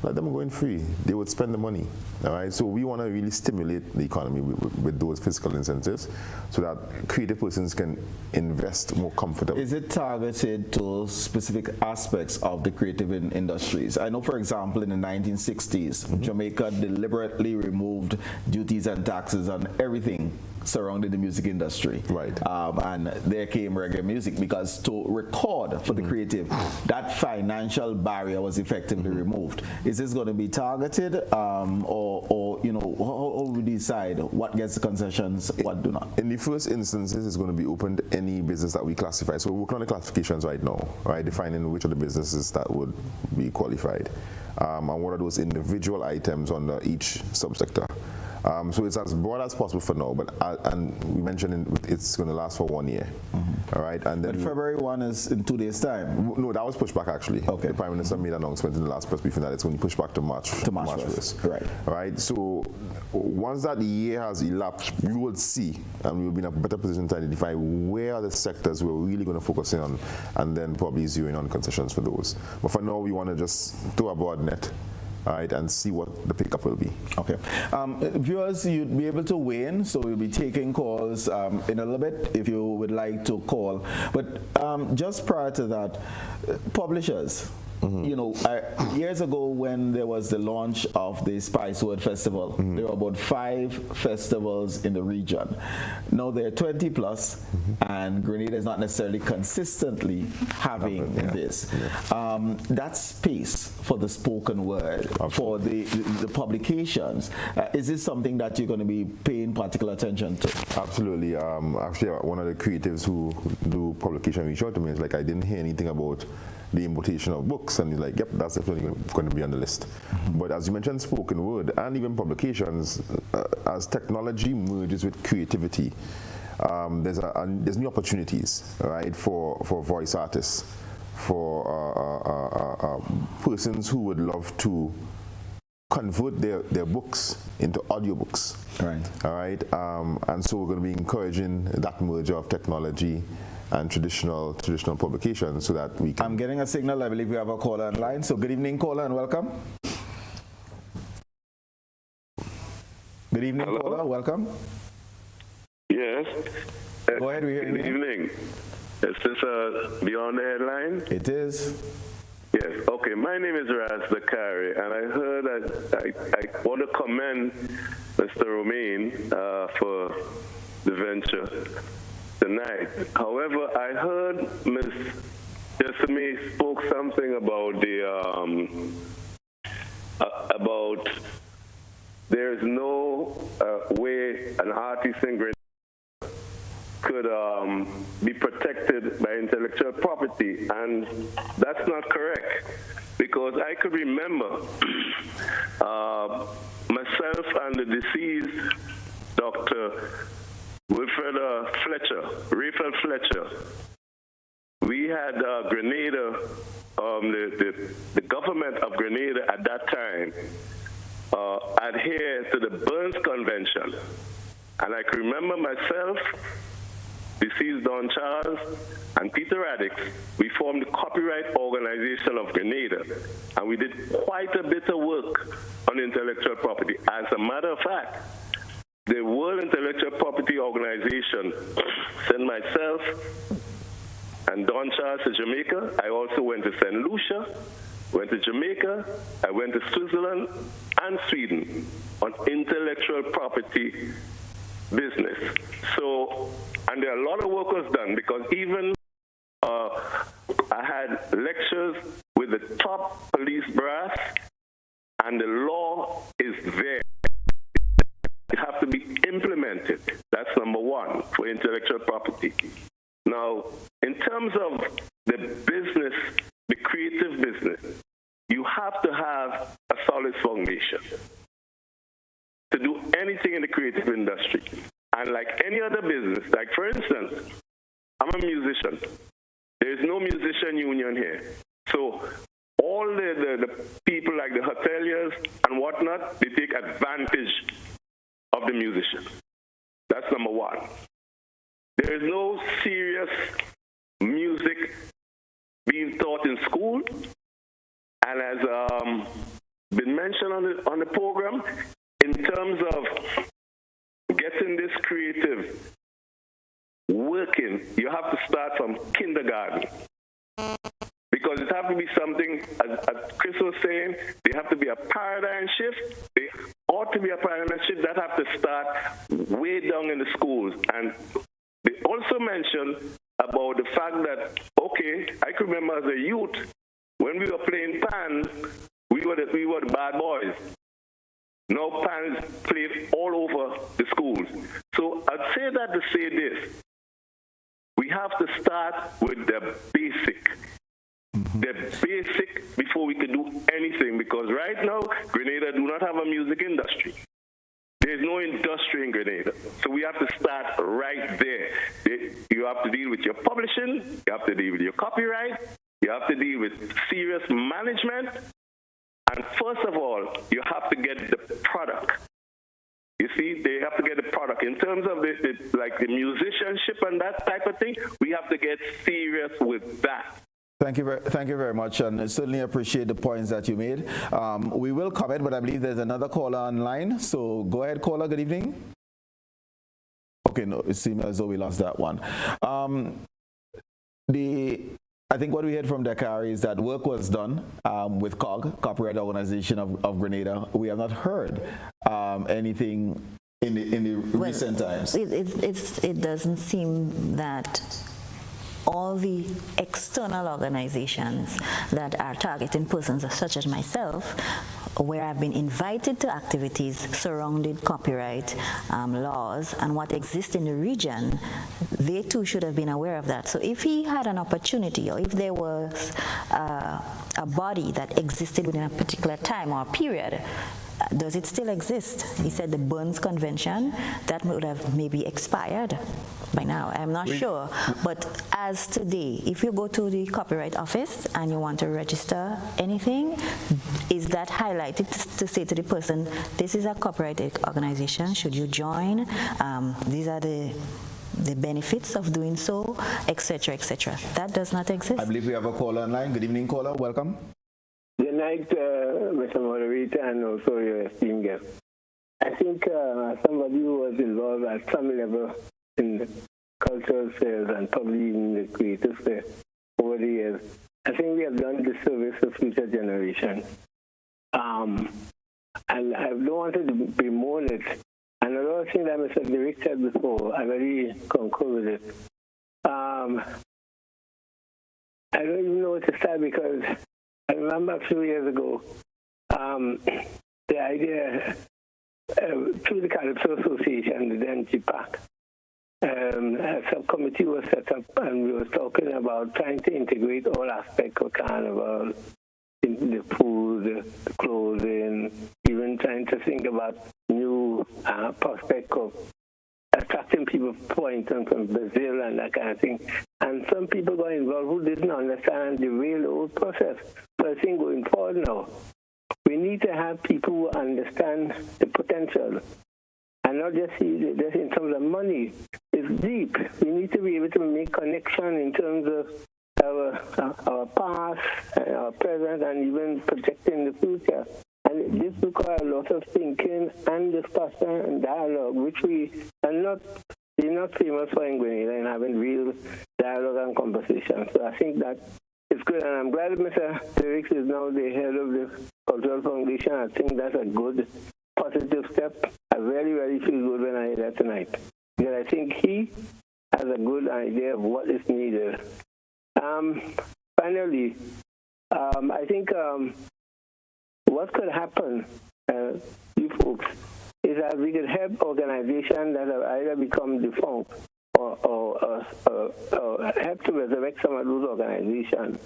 let them go in free. They would spend the money. All right. So we want to really stimulate the economy with those fiscal incentives, so that creative persons can invest more comfortably. Is it targeted to specific aspects of the creative industries? I know, for example, in the 1960s, Jamaica deliberately removed duties and taxes on everything surrounding the music industry. Right. And there came reggae music, because to record for the creative, that financial barrier was effectively removed. Is this going to be targeted, or you know, how we decide what gets the concessions, what do not? In the first instances, it's going to be open to any business that we classify. So we're working on the classifications right now, right, defining which of the businesses that would be qualified, and what are those individual items under each subsector. So it's as broad as possible for now, but and we mentioned it's going to last for 1 year. All right, and then but February 1 is in 2 days' time. No, that was pushed back actually. Okay. The Prime Minister made an announcement in the last press briefing that it's going to be pushed back to March. March 1st. Right. All right. So once that year has elapsed, we will see, and we will be in a better position to identify where are the sectors we're really going to focus in on, and then probably zeroing on concessions for those. But for now, we want to just throw a broad net. All right, and see what the pickup will be. Okay. Viewers, you'd be able to weigh in, so we'll be taking calls in a little bit if you would like to call. But just prior to that, publishers, you know, years ago when there was the launch of the Spice Word Festival, there were about 5 festivals in the region. Now there are 20 plus, and Grenada is not necessarily consistently having this. That space for the spoken word, for the publications, is this something that you're going to be paying particular attention to? Absolutely. Actually, one of the creatives who do publication reached out to me. It's like, I didn't hear anything about the importation of books, and he's like, yep, that's definitely going to be on the list. But as you mentioned, spoken word and even publications, as technology merges with creativity, there's new opportunities, right, for voice artists, for persons who would love to convert their books into audiobooks. Right. All right. And so we're going to be encouraging that merger of technology and traditional publications, so that we can... I'm getting a signal. I believe we have a caller online. So good evening, caller, and welcome. Good evening, hello? Caller. Welcome. Yes. Go ahead. We hear you. Good evening. Is this Beyond the Headline? It is. Yes. Okay. My name is Raz Zakari, and I heard that I want to commend Mr. Romain for the venture tonight. However, I heard Ms. Jessamy spoke something about the about there is no way an artist in Grenada could be protected by intellectual property, and that's not correct, because I could remember myself and the deceased Dr. Wilfred Fletcher, we had Grenada, the government of Grenada at that time adhere to the Burns Convention. And I can remember myself, deceased Don Charles, and Peter Radix, we formed the Copyright Organization of Grenada, and we did quite a bit of work on intellectual property. As a matter of fact, the World Intellectual Property Organization sent myself and Don Charles to Jamaica. I also went to St. Lucia, went to Jamaica, I went to Switzerland and Sweden on intellectual property business. So, and there are a lot of work was done, because even I had lectures with the top police brass, and the law is there. It has to be implemented. That's number one for intellectual property. Now, in terms of the business, the creative business, you have to have a solid foundation to do anything in the creative industry. And like any other business, like for instance, I'm a musician. There is no musician union here. So all the people like the hoteliers and whatnot, they take advantage of the musician. That's number one. There is no serious music being taught in school. And as been mentioned on the program in terms of getting this creative working. You have to start from kindergarten. Because it has to be something, as Chris was saying, there have to be a paradigm shift. There ought to be a paradigm shift that have to start way down in the schools. And they also mentioned about the fact that, okay, I can remember as a youth, when we were playing pan, we were the bad boys. Now pans played all over the schools. So I'd say that to say this. We have to start with the basic. The basic before we can do anything, because right now, Grenada do not have a music industry. There's no industry in Grenada. So we have to start right there. You have to deal with your publishing, you have to deal with your copyright, you have to deal with serious management, and first of all, you have to get the product. You see, they have to get the product. In terms of the musicianship and that type of thing, we have to get serious with that. Thank you very much, and I certainly appreciate the points that you made. We will comment, but I believe there's another caller online. So go ahead, caller. Good evening. Okay, no, it seems as though we lost that one. I think what we heard from Dakari is that work was done with COG, Copyright Organization of Grenada. We have not heard anything in the recent times. It doesn't seem that all the external organizations that are targeting persons such as myself, where I've been invited to activities surrounding copyright laws and what exists in the region, they too should have been aware of that. So if he had an opportunity, or if there was a body that existed within a particular time or period, does it still exist? He said the Burns Convention, that would have maybe expired by now. I'm not sure. But as today, if you go to the Copyright Office and you want to register anything, is that highlighted to say to the person, this is a copyright organization, should you join? These are the benefits of doing so, etc., etc. That does not exist. I believe we have a caller online. Good evening, caller. Welcome. Good night, Mr. Moderator, and also your esteemed guest. I think somebody who was involved at some level in the cultural spheres and probably in the creative sphere over the years, I think we have done disservice to future generations. And I don't want to bemoan it. And another thing that Mr. Derek said before, I really concur with it. I don't even know what to say, because I remember a few years ago, the idea through the Calypso Association, the then GPAC, a subcommittee was set up, and we were talking about trying to integrate all aspects of Carnival, in the food, the clothing, even trying to think about new prospects of attracting people, for instance, from Brazil and that kind of thing. And some people got involved who didn't understand the real old process. So I think going forward now, we need to have people who understand the potential and not just see it just in terms of money. It's deep. We need to be able to make connection in terms of our past, our present, and even projecting the future. And this requires a lot of thinking and discussion and dialogue, which we are not famous for in Grenada, and having real dialogue and conversation. So I think that it's good, and I'm glad Mr. Derek is now the head of the Cultural Foundation. I think that's a good, positive step. I really, really feel good when I hear that tonight, because I think he has a good idea of what is needed. Finally, I think what could happen, you folks, is that we could help organizations that have either become defunct or help to resurrect some of those organizations.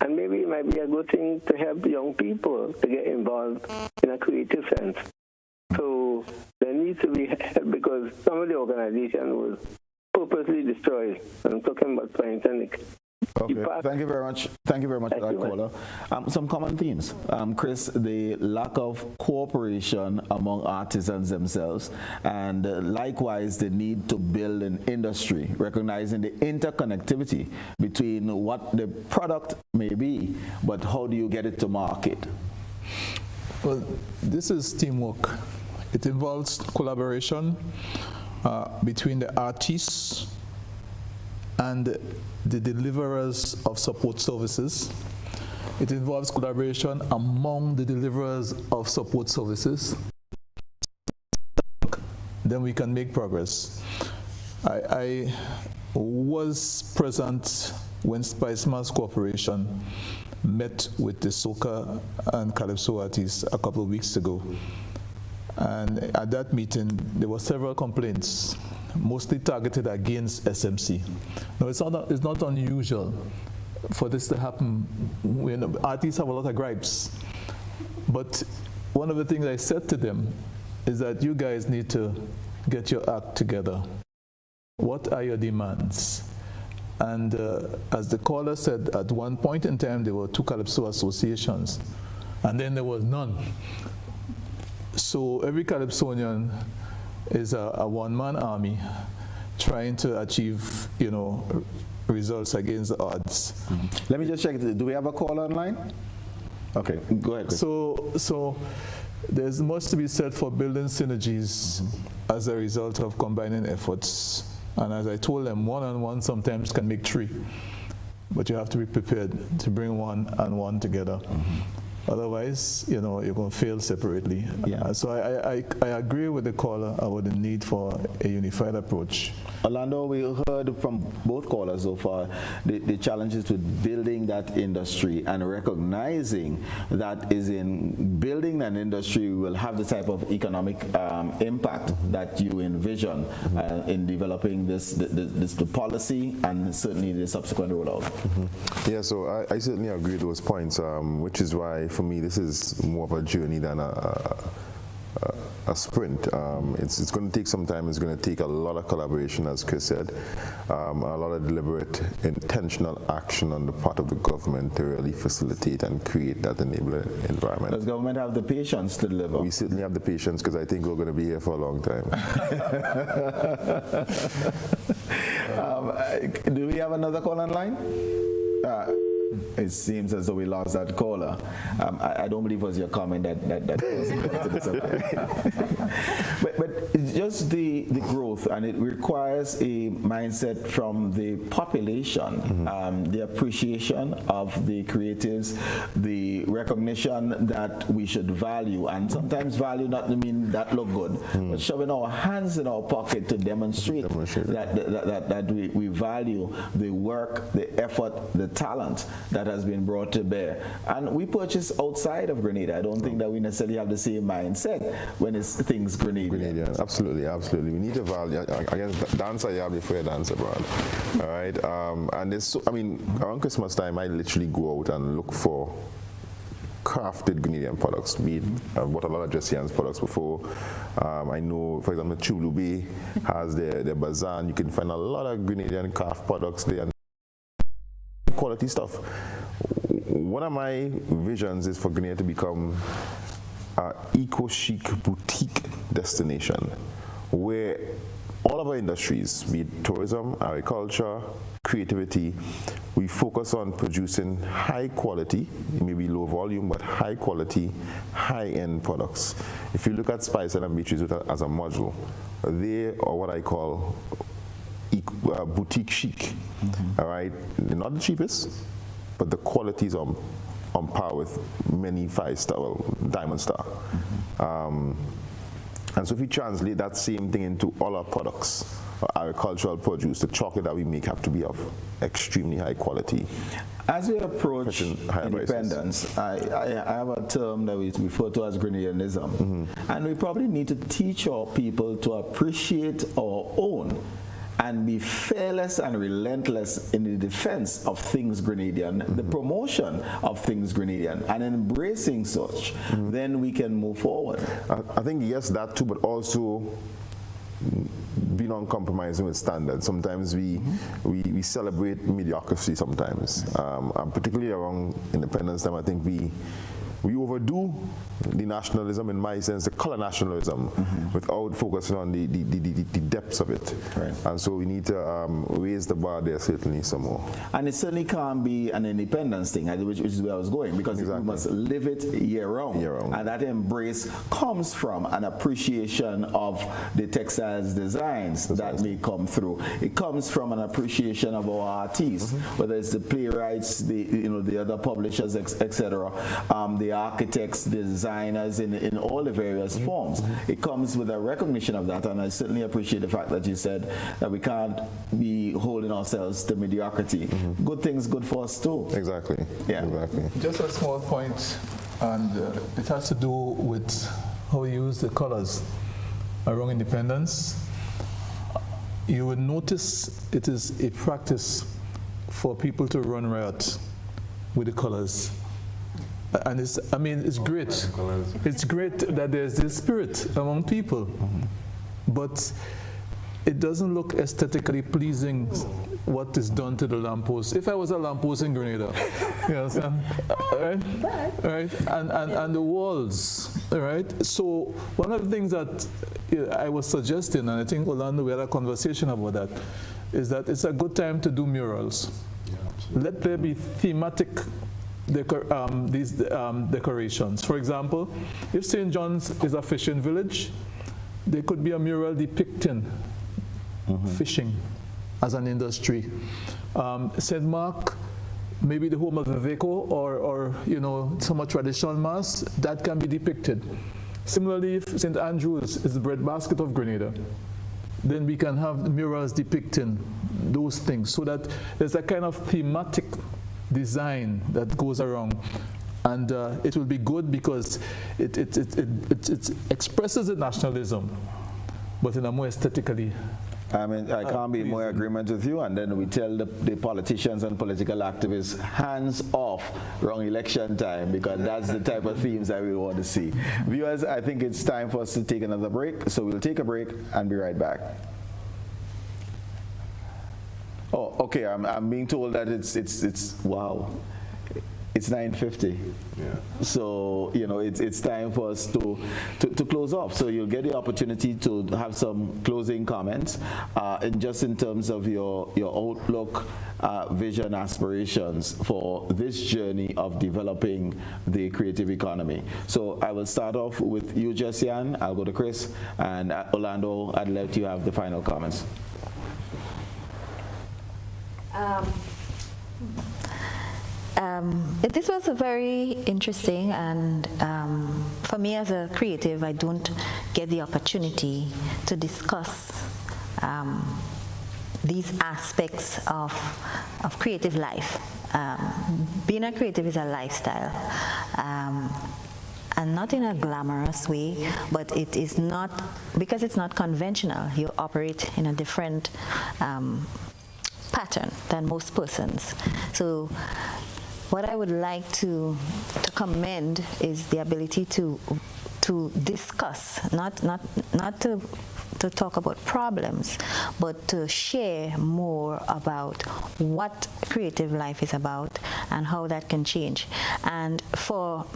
And maybe it might be a good thing to help young people to get involved in a creative sense. So there needs to be help, because some of the organization was purposely destroyed. I'm talking about, for instance, okay. Thank you very much. Thank you very much for that, caller. Some common themes. Chris, the lack of cooperation among artisans themselves, and likewise the need to build an industry, recognizing the interconnectivity between what the product may be, but how do you get it to market? Well, this is teamwork. It involves collaboration between the artists and the deliverers of support services. It involves collaboration among the deliverers of support services. Then we can make progress. I was present when Spice Mass Corporation met with the Soca and Calypso artists a couple of weeks ago. And at that meeting, there were several complaints, mostly targeted against SMC. Now, it's not unusual for this to happen when artists have a lot of gripes. But one of the things I said to them is that you guys need to get your act together. What are your demands? And as the caller said, at one point in time, there were 2 Calypso associations, and then there was none. So every Calypsonian is a one-man army trying to achieve, results against the odds. Mm-hmm. Let me just check. Do we have a call online? Okay, go ahead. Chris. So there's much to be said for building synergies as a result of combining efforts. And as I told them, one-on-one sometimes can make 3, but you have to be prepared to bring 1 and 1 together. Otherwise, you're going to fail separately. Yeah. So I agree with the caller about the need for a unified approach. Orlando, we heard from both callers so far the challenges with building that industry and recognizing that is in building an industry will have the type of economic impact that you envision in developing the policy and certainly the subsequent rollout. Yeah, so I certainly agree with those points, which is why for me this is more of a journey than a sprint. It's going to take some time. It's going to take a lot of collaboration, as Chris said, a lot of deliberate, intentional action on the part of the government to really facilitate and create that enabler environment. Does government have the patience to deliver? We certainly have the patience, because I think we're going to be here for a long time. Do we have another call online? It seems as though we lost that caller. I don't believe it was your comment that was but it's just the growth, and it requires a mindset from the population, the appreciation of the creatives, the recognition that we should value, and sometimes value not to mean that look good, but shoving our hands in our pocket to demonstrate that we value the work, the effort, the talent that has been brought to bear. And we purchase outside of Grenada. I don't think that we necessarily have the same mindset when it's things Grenadian. Absolutely. We need to value. Again, dancer, you have to for a dancer, brand. All right. And there's around Christmas time, I literally go out and look for crafted Grenadian products. I've bought a lot of Jessie-Ann's products before. I know, for example, Chulube has their bazaar, and you can find a lot of Grenadian craft products there. Quality stuff. One of my visions is for Grenada to become an eco-chic boutique destination where all of our industries, be it tourism, agriculture, creativity, we focus on producing high quality, it may be low volume, but high quality, high-end products. If you look at Spice and Beaches as a module, they are what I call boutique chic. All right, they're not the cheapest, but the quality is on par with many 5-star, Diamond Star. And so if we translate that same thing into all our products, our agricultural produce, the chocolate that we make have to be of extremely high quality. As we approach independence, I have a term that we refer to as Grenadianism, and we probably need to teach our people to appreciate our own and be fearless and relentless in the defense of things Grenadian, the promotion of things Grenadian, and embracing such, then we can move forward. I think, yes, that too, but also being uncompromising with standards. Sometimes we celebrate mediocrity sometimes, and particularly around independence time, I think we we overdo the nationalism, in my sense, the color nationalism, without focusing on the depths of it. Right. And so we need to raise the bar there certainly some more. And it certainly can't be an independence thing, which is where I was going, because we must live it year-round. And that embrace comes from an appreciation of the textiles designs that may come through. It comes from an appreciation of our artists, whether it's the playwrights, the other publishers, etc., the architects, the designers in all the various forms. It comes with a recognition of that, and I certainly appreciate the fact that you said that we can't be holding ourselves to mediocrity. Good things good for us too. Exactly. Yeah. Exactly. Just a small point, and it has to do with how we use the colors around independence. You would notice it is a practice for people to run riot with the colors. And it's great. It's great that there's this spirit among people, but it doesn't look aesthetically pleasing what is done to the lamppost. If I was a lamppost in Grenada, you understand? Right? And the walls, right? So one of the things that I was suggesting, and I think Orlando, we had a conversation about that, is that it's a good time to do murals. Let there be thematic decorations. For example, if St. John's is a fishing village, there could be a mural depicting fishing as an industry. St. Mark, maybe the home of Iveco or some traditional mass, that can be depicted. Similarly, if St. Andrews is the breadbasket of Grenada, then we can have murals depicting those things, so that there's a kind of thematic design that goes around, and it will be good because it expresses the nationalism, but in a more aesthetically. I mean, I can't be in more agreement with you, and then we tell the politicians and political activists hands off around election time, because that's the type of themes that we want to see. Viewers, I think it's time for us to take another break, so we'll take a break and be right back. Oh, okay. I'm being told that it's wow. It's 9:50. Yeah. So it's time for us to close off. So you'll get the opportunity to have some closing comments, and just in terms of your outlook, vision, aspirations for this journey of developing the creative economy. So I will start off with you, Jessie-Ann. I'll go to Chris, and Orlando, I'd let you have the final comments. This was a very interesting, and for me as a creative, I don't get the opportunity to discuss these aspects of creative life. Being a creative is a lifestyle. And not in a glamorous way, but it is not, because it's not conventional. You operate in a different pattern than most persons. So what I would like to commend is the ability to discuss, not to talk about problems, but to share more about what creative life is about and how that can change. And for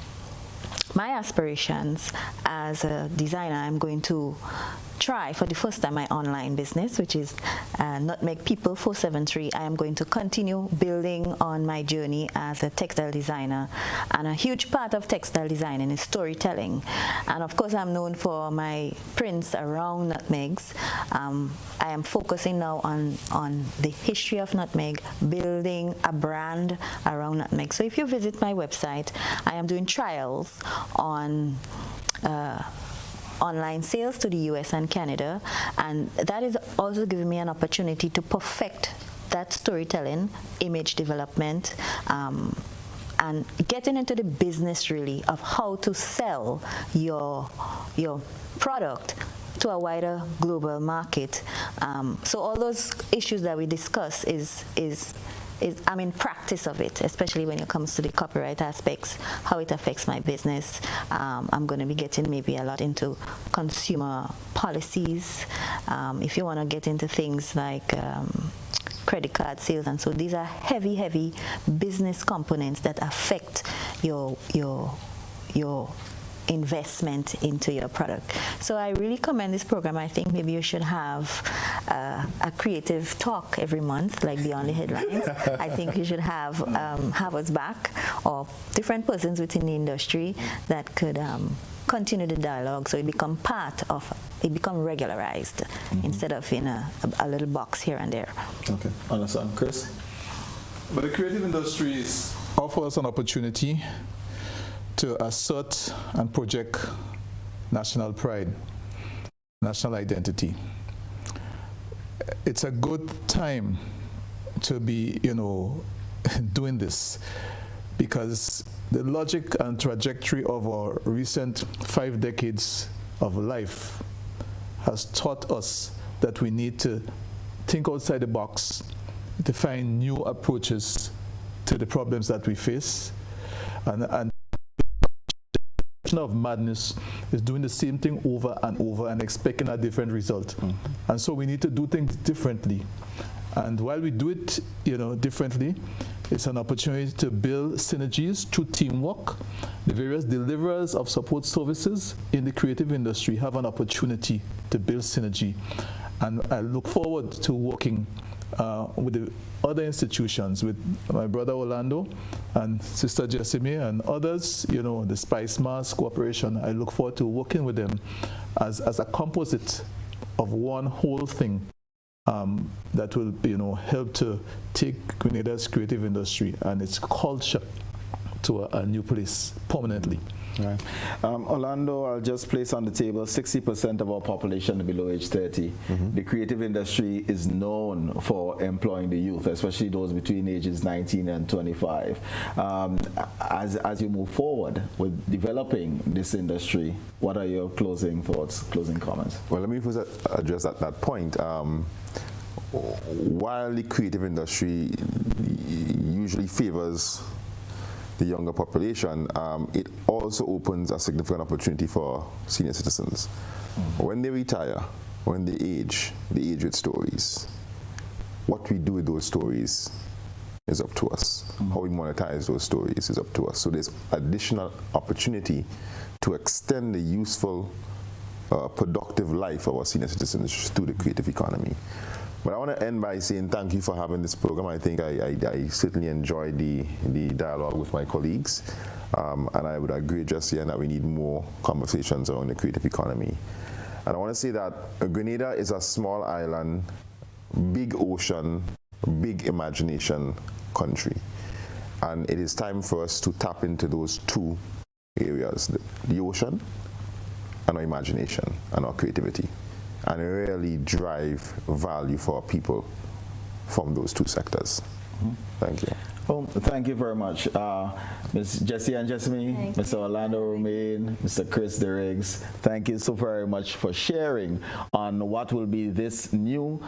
my aspirations as a designer, I'm going to try for the first time my online business, which is Nutmeg People 473. I am going to continue building on my journey as a textile designer, and a huge part of textile designing is storytelling. And of course, I'm known for my prints around nutmegs. I am focusing now on the history of nutmeg, building a brand around nutmeg. So if you visit my website, I am doing trials on online sales to the US and Canada, and that is also giving me an opportunity to perfect that storytelling, image development, and getting into the business really of how to sell your product to a wider global market. So all those issues that we discuss I'm in practice of it, especially when it comes to the copyright aspects, how it affects my business. I'm going to be getting maybe a lot into consumer policies. If you want to get into things like credit card sales, and so these are heavy business components that affect your your investment into your product. So I really commend this program. I think maybe you should have a creative talk every month, like Beyond the Headlines. I think you should have us back, or different persons within the industry that could continue the dialogue, so it become regularized instead of in a little box here and there. Okay, understand, Chris? But the creative industries offer us an opportunity to assert and project national pride, national identity. It's a good time to be, doing this, because the logic and trajectory of our recent 5 decades of life has taught us that we need to think outside the box, to find new approaches to the problems that we face, and of madness is doing the same thing over and over and expecting a different result. And so we need to do things differently. And while we do it, differently, it's an opportunity to build synergies through teamwork. The various deliverers of support services in the creative industry have an opportunity to build synergy. And I look forward to working with the other institutions, with my brother Orlando and sister Jessamy and others, the Spice Mask Corporation. I look forward to working with them as a composite of one whole thing that will, help to take Grenada's creative industry and its culture to a new place permanently. Right. Orlando, I'll just place on the table 60% of our population below age 30. The creative industry is known for employing the youth, especially those between ages 19 and 25. As you move forward with developing this industry, what are your closing thoughts, closing comments? Well, let me first address that point. While the creative industry usually favors the younger population, it also opens a significant opportunity for senior citizens. When they retire, when they age with stories. What we do with those stories is up to us. How we monetize those stories is up to us. So there's additional opportunity to extend the useful, productive life of our senior citizens through the creative economy. But I want to end by saying thank you for having this program. I think I certainly enjoyed the dialogue with my colleagues. And I would agree, Jessie-Ann, that we need more conversations around the creative economy. And I want to say that Grenada is a small island, big ocean, big imagination country. And it is time for us to tap into those two areas, the ocean and our imagination and our creativity, and really drive value for our people from those two sectors. Thank you. Well, thank you very much. Ms. Jessie-Ann Jessamy, Mr. Orlando Romain, Mr. Chris Derriggs, thank you so very much for sharing on what will be this new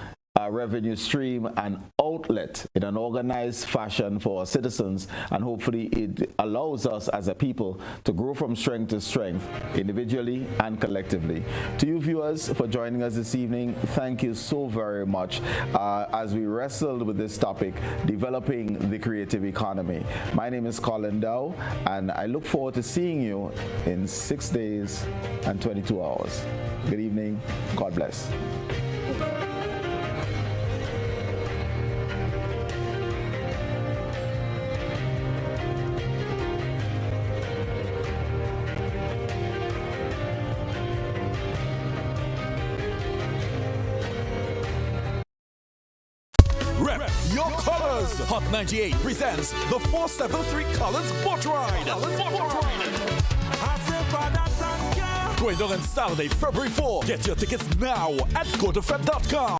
revenue stream and outlet in an organized fashion for our citizens, and hopefully it allows us as a people to grow from strength to strength, individually and collectively. To you viewers for joining us this evening, thank you so very much as we wrestled with this topic, developing the creative economy. My name is Colin Dowe, and I look forward to seeing you in 6 days and 22 hours. Good evening. God bless. Rep your colors. Hot 98 presents the 473 Colors Boat Ride. Going on Saturday, February 4. Get your tickets now at gotofed.com.